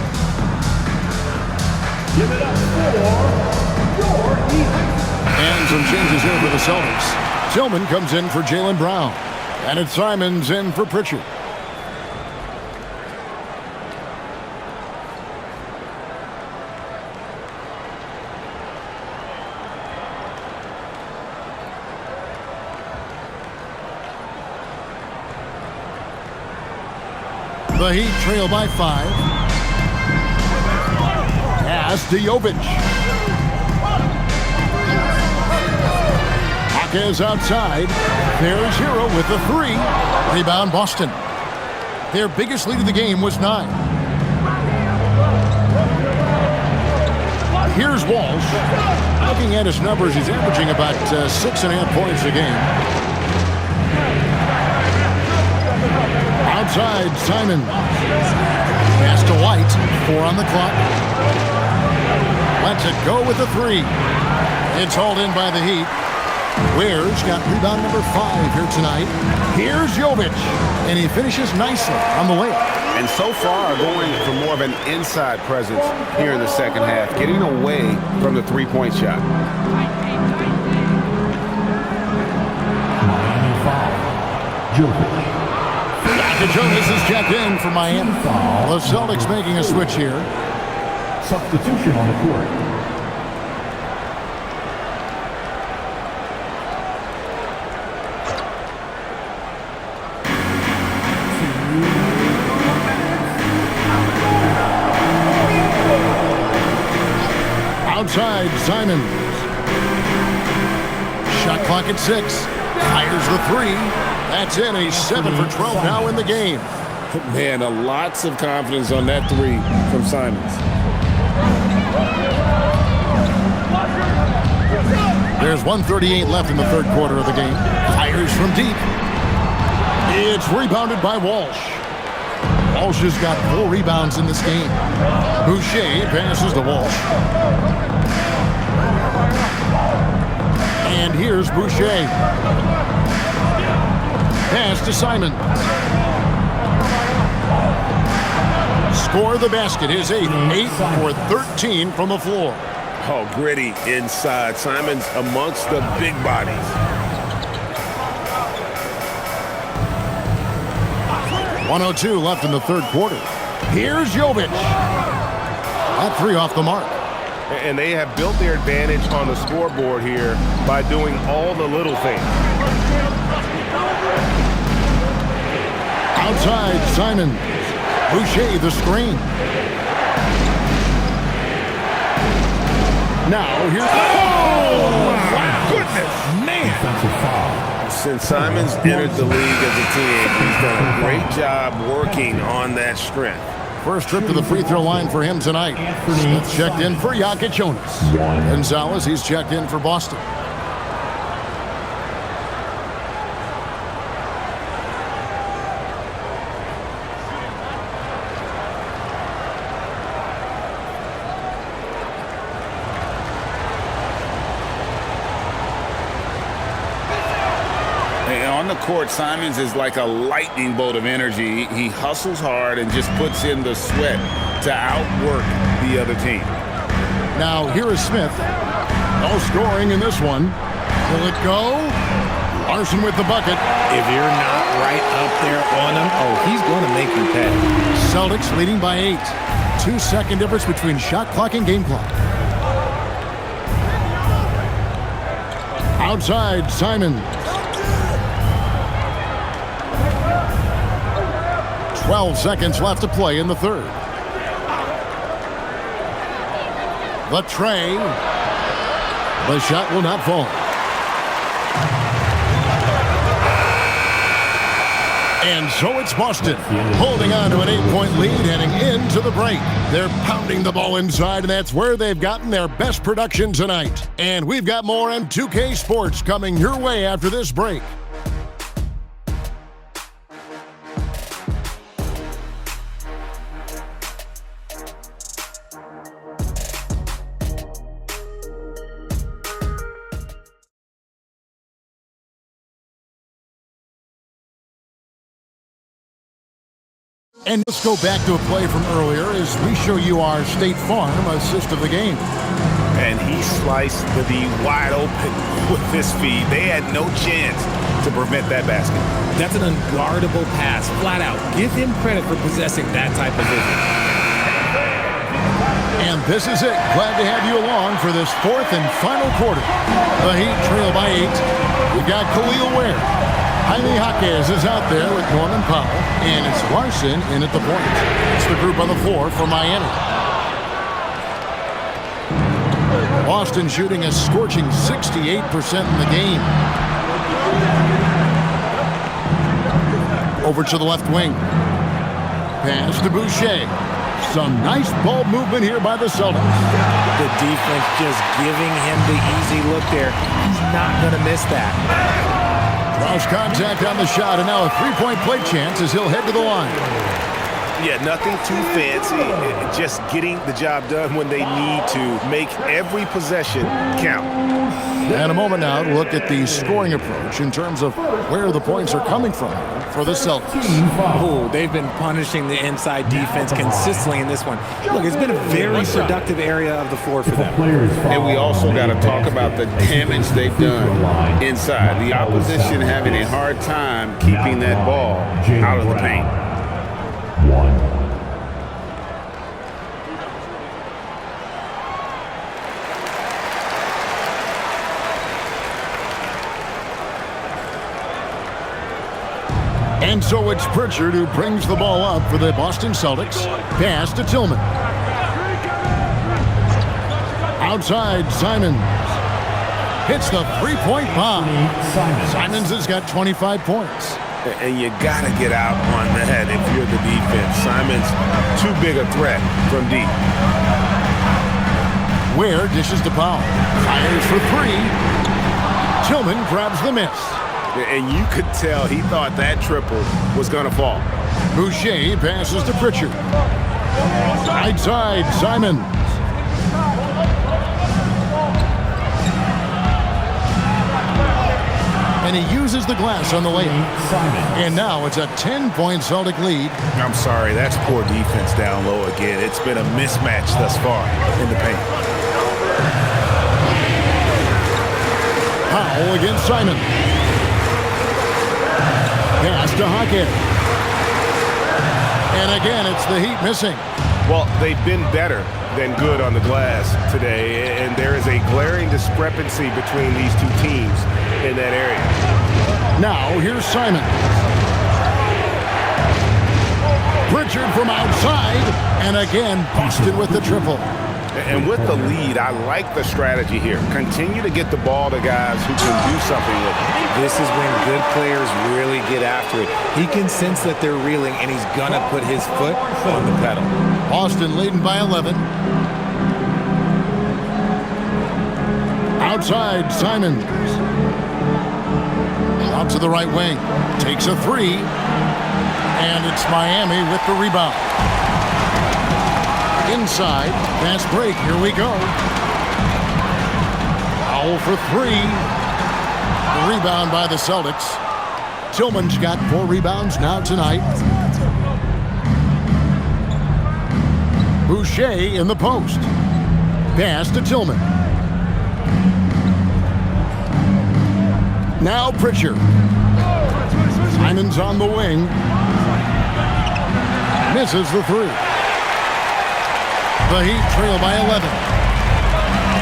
Give it up for your defense.
And some changes here for the Celtics. Tillman comes in for Jaylen Brown. And it's Simons in for Pritchard. The Heat trail by 5. Pass to Jovic. Is outside. There's Hero with the 3. Rebound Boston. Their biggest lead of the game was 9. Here's Walsh. Looking at his numbers, he's averaging about 6.5 points a game. Outside, Simon. Pass to White. 4 on the clock. Lets it go with the 3. It's hauled in by the Heat. Ware's got rebound number 5 here tonight. Here's Jovic, and he finishes nicely on the layup.
And so far, going for more of an inside presence here in the second half, getting away from the three-point shot.
Miami foul. Jovic.
Jonas is checked in for Miami. The Celtics making a switch here.
Substitution on the court.
Outside, Simons. Shot clock at 6. Fires the 3. That's in. He's 7 for 12 now in the game.
Man, lots of confidence on that 3 from Simons.
There's 1:38 left in the third quarter of the game. Fires from deep. It's rebounded by Walsh. Walsh has got 4 rebounds in this game. Boucher passes to Walsh. And here's Boucher. Pass to Simon. Score the basket. His 8th. 8 for 13 from the floor.
Oh, gritty inside. Simons amongst the big bodies.
1:02 left in the third quarter. Here's Jovic. That 3 off the mark.
And they have built their advantage on the scoreboard here by doing all the little things.
Outside, Simon. Boucher, the screen. Now, here's... Oh, my goodness! Man!
Defensive foul.
Since Simons entered the league as a team, he's done a great job working on that strength.
First trip to the free throw line for him tonight. Smith checked in for Jonas. Gonzalez, he's checked in for Boston.
On the court, Simons is like a lightning bolt of energy. He hustles hard and just puts in the sweat to outwork the other team.
Now, here is Smith. No scoring in this one. Will it go? Larson with the bucket.
If you're not right up there on him, oh, he's going to make you pay.
Celtics leading by 8. 2-second difference between shot clock and game clock. Outside, Simon. 12 seconds left to play in the third. The tray. The shot will not fall. And so it's Boston holding on to an 8-point lead heading into the break. They're pounding the ball inside, and that's where they've gotten their best production tonight. And we've got more M2K Sports coming your way after this break. And let's go back to a play from earlier as we show you our State Farm assist of the game.
And he sliced the D wide open with his feed. They had no chance to prevent that basket.
That's an unguardable pass, flat out. Give him credit for possessing that type of vision.
And this is it. Glad to have you along for this fourth and final quarter. The Heat trail by 8. We got Khalil Ware. Jaime Jaquez is out there with Norman Powell, and it's Larson in at the point. It's the group on the floor for Miami. Boston shooting a scorching 68% in the game. Over to the left wing. Pass to Boucher. Some nice ball movement here by the Celtics.
The defense just giving him the easy look there. He's not going to miss that.
Cross contact on the shot, and now a three-point play chance as he'll head to the line.
Yeah, nothing too fancy. Just getting the job done when they need to. Make every possession count.
And a moment now to look at the scoring approach in terms of where the points are coming from for the Celtics.
Oh, they've been punishing the inside defense consistently in this one. Look, it's been a very productive area of the floor for them.
And we also got to talk about the damage they've done inside. The opposition having a hard time keeping that ball out of the paint.
And so it's Pritchard who brings the ball up for the Boston Celtics. Pass to Tillman. Outside, Simons. Hits the three-point bomb. Simons has got 25 points.
And you got to get out on that if you're the defense. Simons, too big a threat from deep.
Ware dishes to Powell. Fires for three. Tillman grabs the miss.
And you could tell he thought that triple was going to fall.
Boucher passes to Pritchard. Right side, Simons. And he uses the glass on the layup. And now it's a 10-point Celtic lead.
I'm sorry, that's poor defense down low again. It's been a mismatch thus far in the paint.
Powell against Simon. Pass to Hackett. And again, it's the Heat missing.
Well, they've been better than good on the glass today, and there is a glaring discrepancy between these two teams in that area.
Now, here's Simon. Pritchard from outside, and again, Boston with the triple.
And with the lead, I like the strategy here. Continue to get the ball to guys who can do something with it.
This is when good players really get after it. He can sense that they're reeling, and he's going to put his foot on the pedal.
Boston leading by 11. Outside, Simons. Out to the right wing. Takes a three. And it's Miami with the rebound. Inside, fast break, here we go. Powell for three. The rebound by the Celtics. Tillman's got 4 rebounds now tonight. Boucher in the post. Pass to Tillman. Now Pritchard. Simons on the wing. Misses the three. The Heat trail by 11.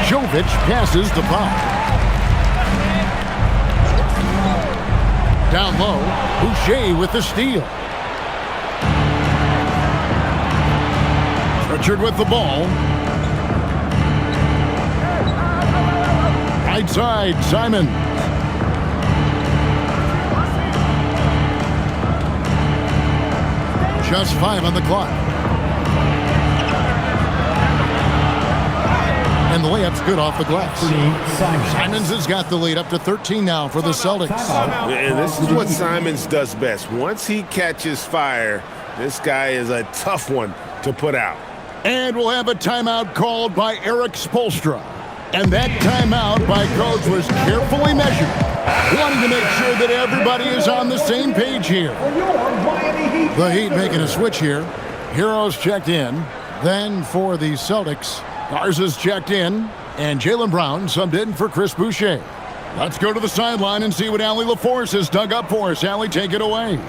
Jovic passes to Powell. Down low, Boucher with the steal. Pritchard with the ball. Right side, Simon. Just 5 on the clock. And the layup's good off the glass. Simons has got the lead up to 13 now for the Celtics.
And this is what Simons does best. Once he catches fire, this guy is a tough one to put out.
And we'll have a timeout called by Eric Spoelstra. And that timeout by Coach was carefully measured, wanting to make sure that everybody is on the same page here. The Heat making a switch here. Heroes checked in. Then for the Celtics, Garza's checked in, and Jaylen Brown subbed in for Chris Boucher. Let's go to the sideline and see what Allie LaForce has dug up for us. Allie, take it away.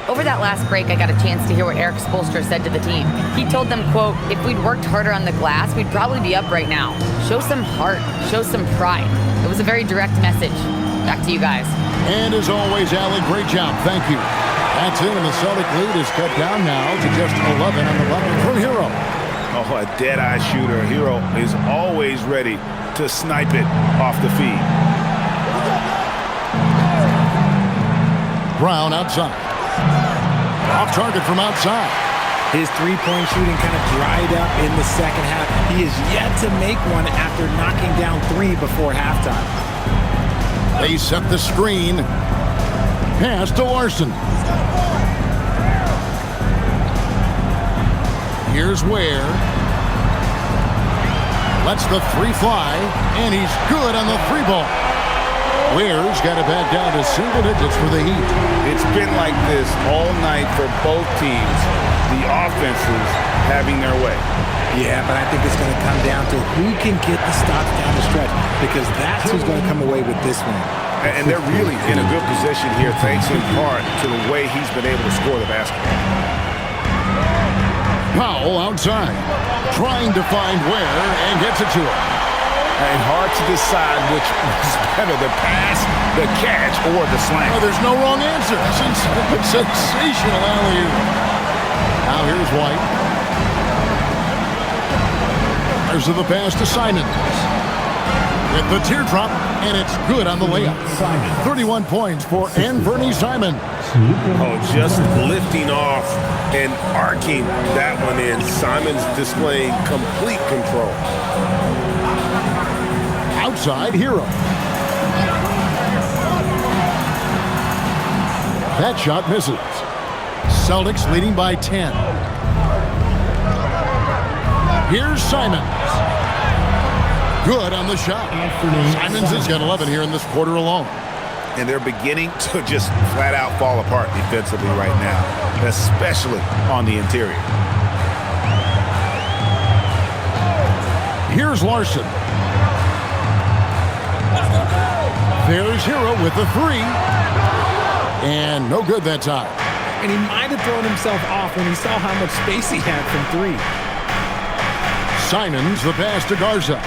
Over that last break, I got a chance to hear what Eric Spoelstra said to the team. He told them, quote, if we'd worked harder on the glass, we'd probably be up right now. Show some heart. Show some pride. It was a very direct message. Back to you guys.
And as always, Allie, great job. Thank you. That's it, and the Celtic lead is cut down now to just 11 on the button from Hero.
Oh, a dead-eye shooter. Hero is always ready to snipe it off the feed.
Brown outside. Off target from outside.
His three-point shooting kind of dried up in the second half. He is yet to make one after knocking down 3 before halftime.
They set the screen. Pass to Larson. Here's Ware. Lets the 3 fly, and he's good on the 3-ball. Ware's got it back down to single digits for the Heat.
It's been like this all night for both teams. The offenses having their way.
Yeah, but I think it's going to come down to who can get the stops down the stretch, because that's who's going to come away with this one.
And they're really in a good position here, thanks in part to the way he's been able to score the basketball.
Powell outside, trying to find Ware, and gets it to him.
And hard to decide which was better, the pass, the catch, or the slam.
Oh, there's no wrong answer. Sensational alley-oop. Now here's White. There's the pass to Simons. With the teardrop, and it's good on the layup. 31 points for Anthony Simons.
Oh, just lifting off and arcing that one in. Simons displaying complete control.
Outside Hero. That shot misses. Celtics leading by 10. Here's Simons. Good on the shot. Simons has got 11 here in this quarter alone.
And they're beginning to just flat out fall apart defensively right now, especially on the interior.
Here's Larson. There's Hero with the 3. And no good that time.
And he might have thrown himself off when he saw how much space he had from 3.
Simons, the pass to Garza.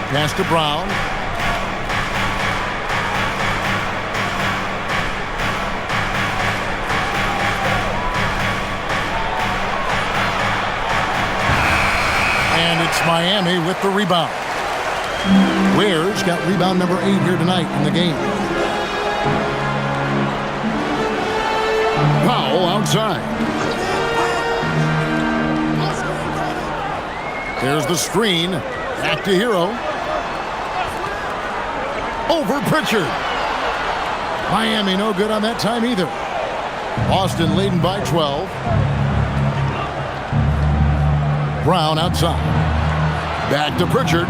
Pass to Brown. And it's Miami with the rebound. Ware's got rebound number 8 here tonight in the game. Powell outside. There's the screen. Back to Hero. Over Pritchard. Miami no good on that time either. Boston leading by 12. Brown outside. Back to Pritchard.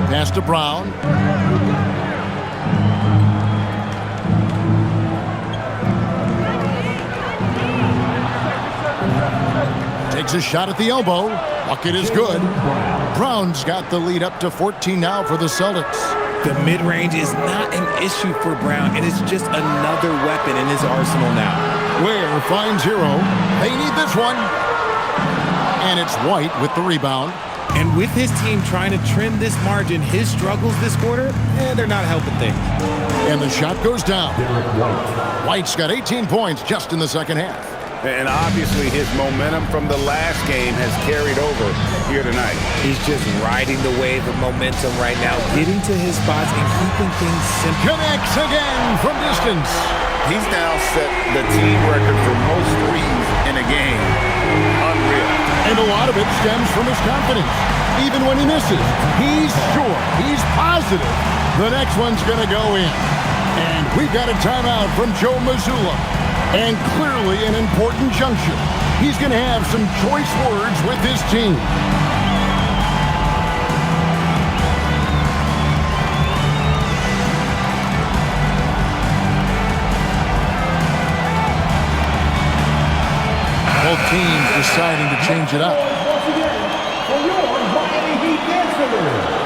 Pass to Brown. Takes a shot at the elbow. Bucket is good. Brown's got the lead up to 14 now for the Celtics.
The mid-range is not an issue for Brown, and it's just another weapon in his arsenal now.
Ware finds Hero. They need this one. And it's White with the rebound.
And with his team trying to trim this margin, his struggles this quarter, they're not helping things.
And the shot goes down. White's got 18 points just in the second half.
And obviously his momentum from the last game has carried over here tonight.
He's just riding the wave of momentum right now, getting to his spots and keeping things simple.
Connects again from distance.
He's now set the team record for most threes in a game. Unreal.
And a lot of it stems from his confidence. Even when he misses, he's sure, he's positive the next one's going to go in. And we've got a timeout from Joe Mazzulla. And clearly an important junction. he's going to have some choice words with his team. Both teams deciding to change it up.
Once again, for your Miami Heat dancer.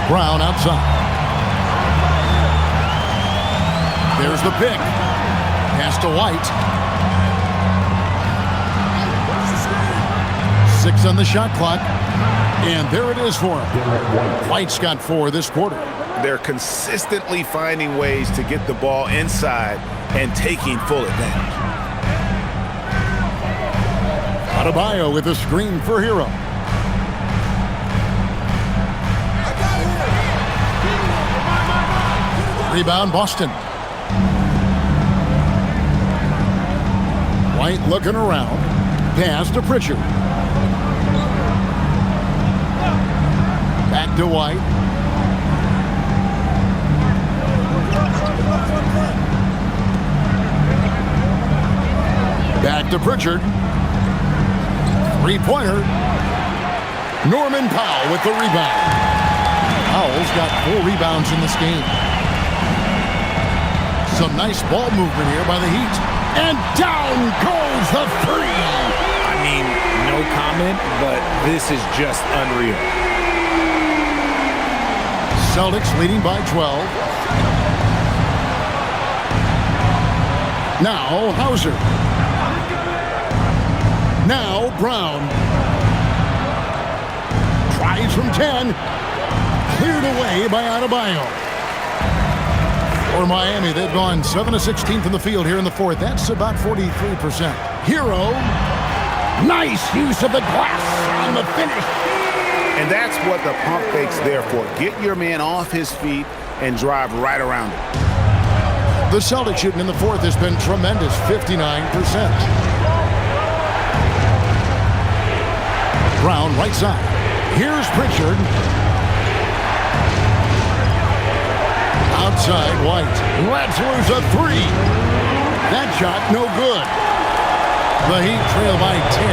Brown outside. There's the pick. Pass to White. 6 on the shot clock. And there it is for him. White's got 4 this quarter.
They're consistently finding ways to get the ball inside and taking full advantage.
Adebayo with a screen for Hero. Rebound, Boston. White looking around. Pass to Pritchard. Back to White. Back to Pritchard. Three-pointer. Norman Powell with the rebound. Powell's got 4 rebounds in this game. Some nice ball movement here by the Heat. And down goes the 3.
I mean, no comment, but this is just unreal.
Celtics leading by 12. Now Hauser. Now Brown. Tries from 10. Cleared away by Adebayo. For Miami, they've gone 7 of 16 from the field here in the 4th. That's about 43%. Hero. Nice use of the glass on the finish.
And that's what the pump fake's there for. Get your man off his feet and drive right around him.
The Celtics shooting in the 4th has been tremendous, 59%. Brown right side. Here's Pritchard. Outside White. Let's lose a 3. That shot no good. The Heat trail by 10.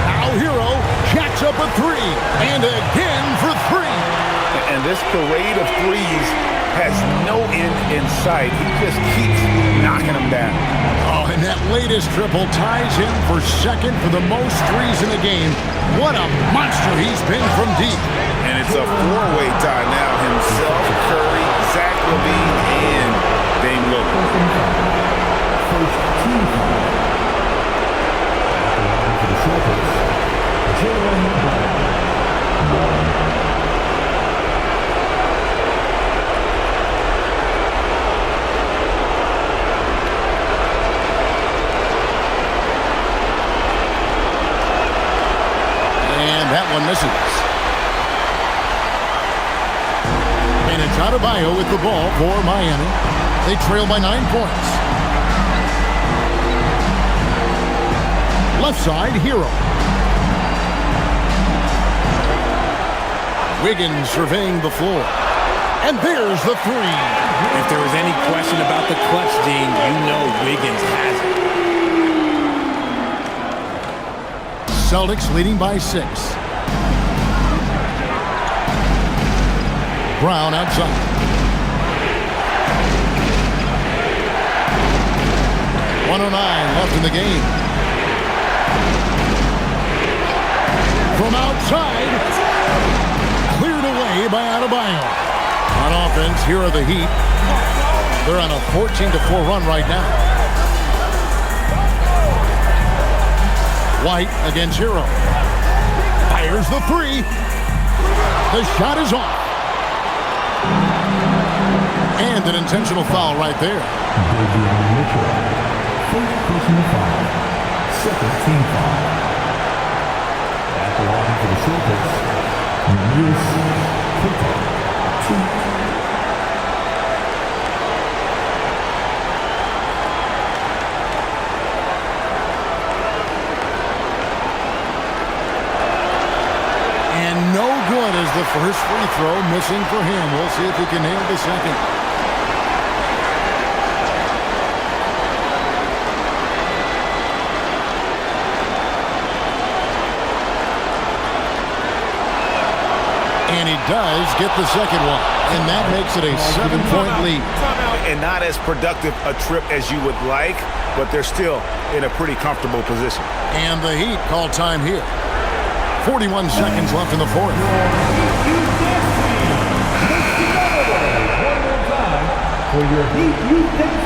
Now Hero jacks up a 3. And again for 3.
And this parade of threes has no end in sight. He just keeps knocking them down.
Oh, and that latest triple ties him for second for the most threes in the game. What a monster he's been from deep.
And it's a 4-way tie now. Himself, Curry, Zach LaVine, and Dame Lillard.
First team foul. For the Celtics, Jalen Brown.
And that one misses. And it's Adebayo with the ball for Miami. They trail by 9 points. Left side, Hero. Wiggins surveying the floor. And there's the 3.
If there was any question about the clutch, Dean, you know Wiggins has it.
Celtics leading by 6. Brown outside. .109 left in the game. From outside, cleared away by Adebayo. On offense, here are the Heat. They're on a 14-4 run right now. White against Hero. Fires the 3. The shot is off. And an intentional foul right there.
First personal foul. Second team foul. At the line for the Celtics, Namias Keita, 2.
And no good as the first free throw missing for him. We'll see if he can nail the second. And he does get the second one. And that makes it a 7-point lead.
And not as productive a trip as you would like, but they're still in a pretty comfortable position.
And the Heat call time here. 41 seconds left in the fourth.
One more time for your Heat Youth Dance.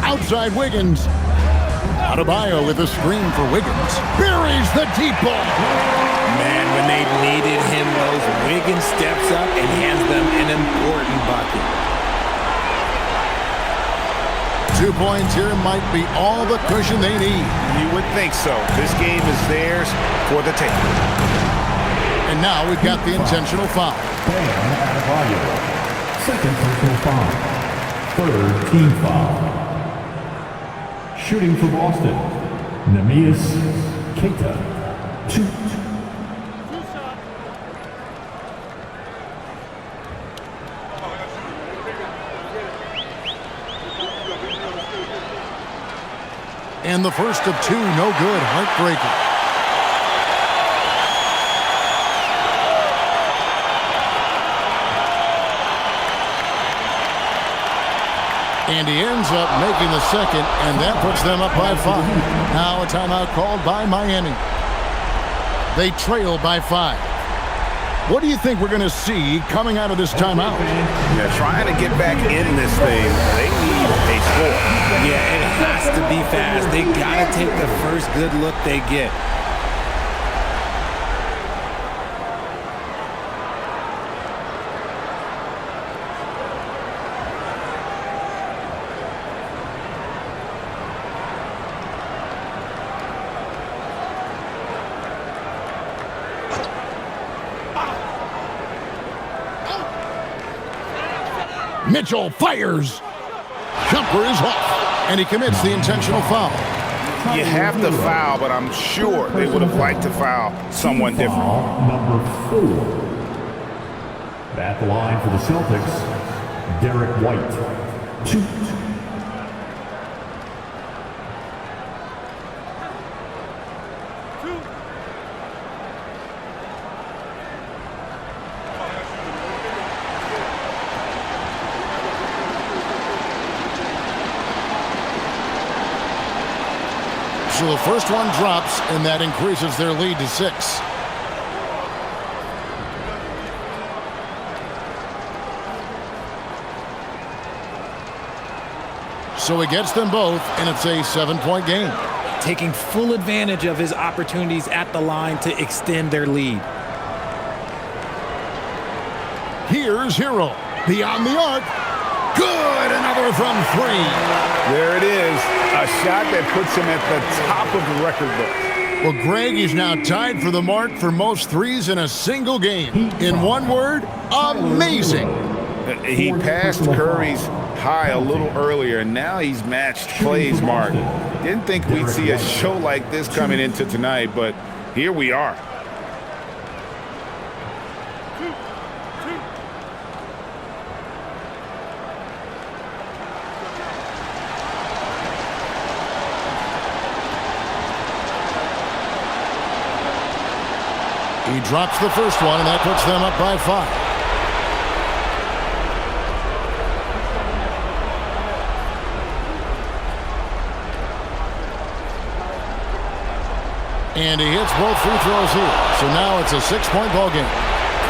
Outside Wiggins. Adebayo with a screen for Wiggins. Buries the deep ball.
Man, when they needed him most, Wiggins steps up and hands them an important bucket.
2 points here might be all the cushion they need.
You would think so. This game is theirs for the taking.
And now we've got the intentional foul.
Bam Adebayo, second personal foul, third team foul. Shooting for Boston, Namias Keita, 2.
And the first of 2, no good. Heartbreaker. And he ends up making the second, and that puts them up by 5. Now a timeout called by Miami. They trail by 5. What do you think we're going to see coming out of this timeout?
Yeah, trying to get back in this thing, they need a score.
Yeah, it has to be fast. They got to take the first good look they get.
Mitchell fires. Jumper is off, and he commits the intentional foul.
You have to foul, but I'm sure they would have liked to foul someone different.
Number 4. At the line for the Celtics, Derek White, 2.
So the first one drops, and that increases their lead to 6. So he gets them both, and it's a 7-point game.
Taking full advantage of his opportunities at the line to extend their lead.
Here's Hero. Beyond the arc. Good! Another from 3.
There it is. A shot that puts him at the top of the record book.
Well, Greg is now tied for the mark for most threes in a single game. In one word, amazing.
He passed Curry's high a little earlier, and now he's matched Clay's mark. Didn't think we'd see a show like this coming into tonight, but here we are.
He drops the first one, and that puts them up by 5. And he hits both free throws here. So now it's a 6-point ball game.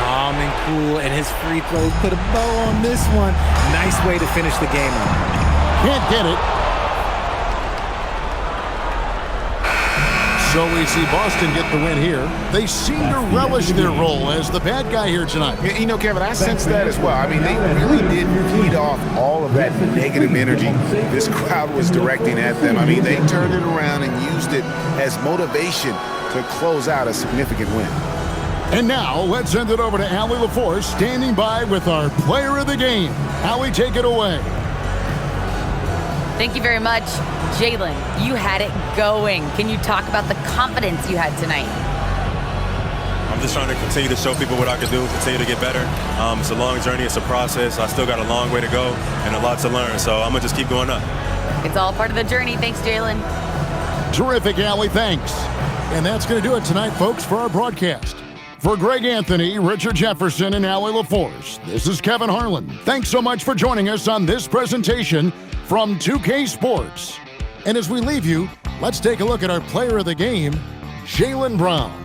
Calm and cool, and his free throws put a bow on this one. Nice way to finish the game out.
Can't get it. So we see Boston get the win here. They seem to relish their role as the bad guy here tonight.
You know, Kevin, I sense that as well. I mean, they really did feed off all of that negative energy this crowd was directing at them. I mean, they turned it around and used it as motivation to close out a significant win.
And now, let's send it over to Allie LaForce, standing by with our player of the game. Allie, take it away.
Thank you very much. Jalen, you had it going. Can you talk about the confidence you had tonight?
I'm just trying to continue to show people what I can do, continue to get better. It's a long journey. It's a process. I still got a long way to go and a lot to learn, so I'm going to just keep going up.
It's all part of the journey. Thanks, Jalen.
Terrific, Allie. Thanks. And that's going to do it tonight, folks, for our broadcast. For Greg Anthony, Richard Jefferson, and Allie LaForce, this is Kevin Harlan. Thanks so much for joining us on this presentation from 2K Sports. And as we leave you, let's take a look at our player of the game, Jaylen Brown.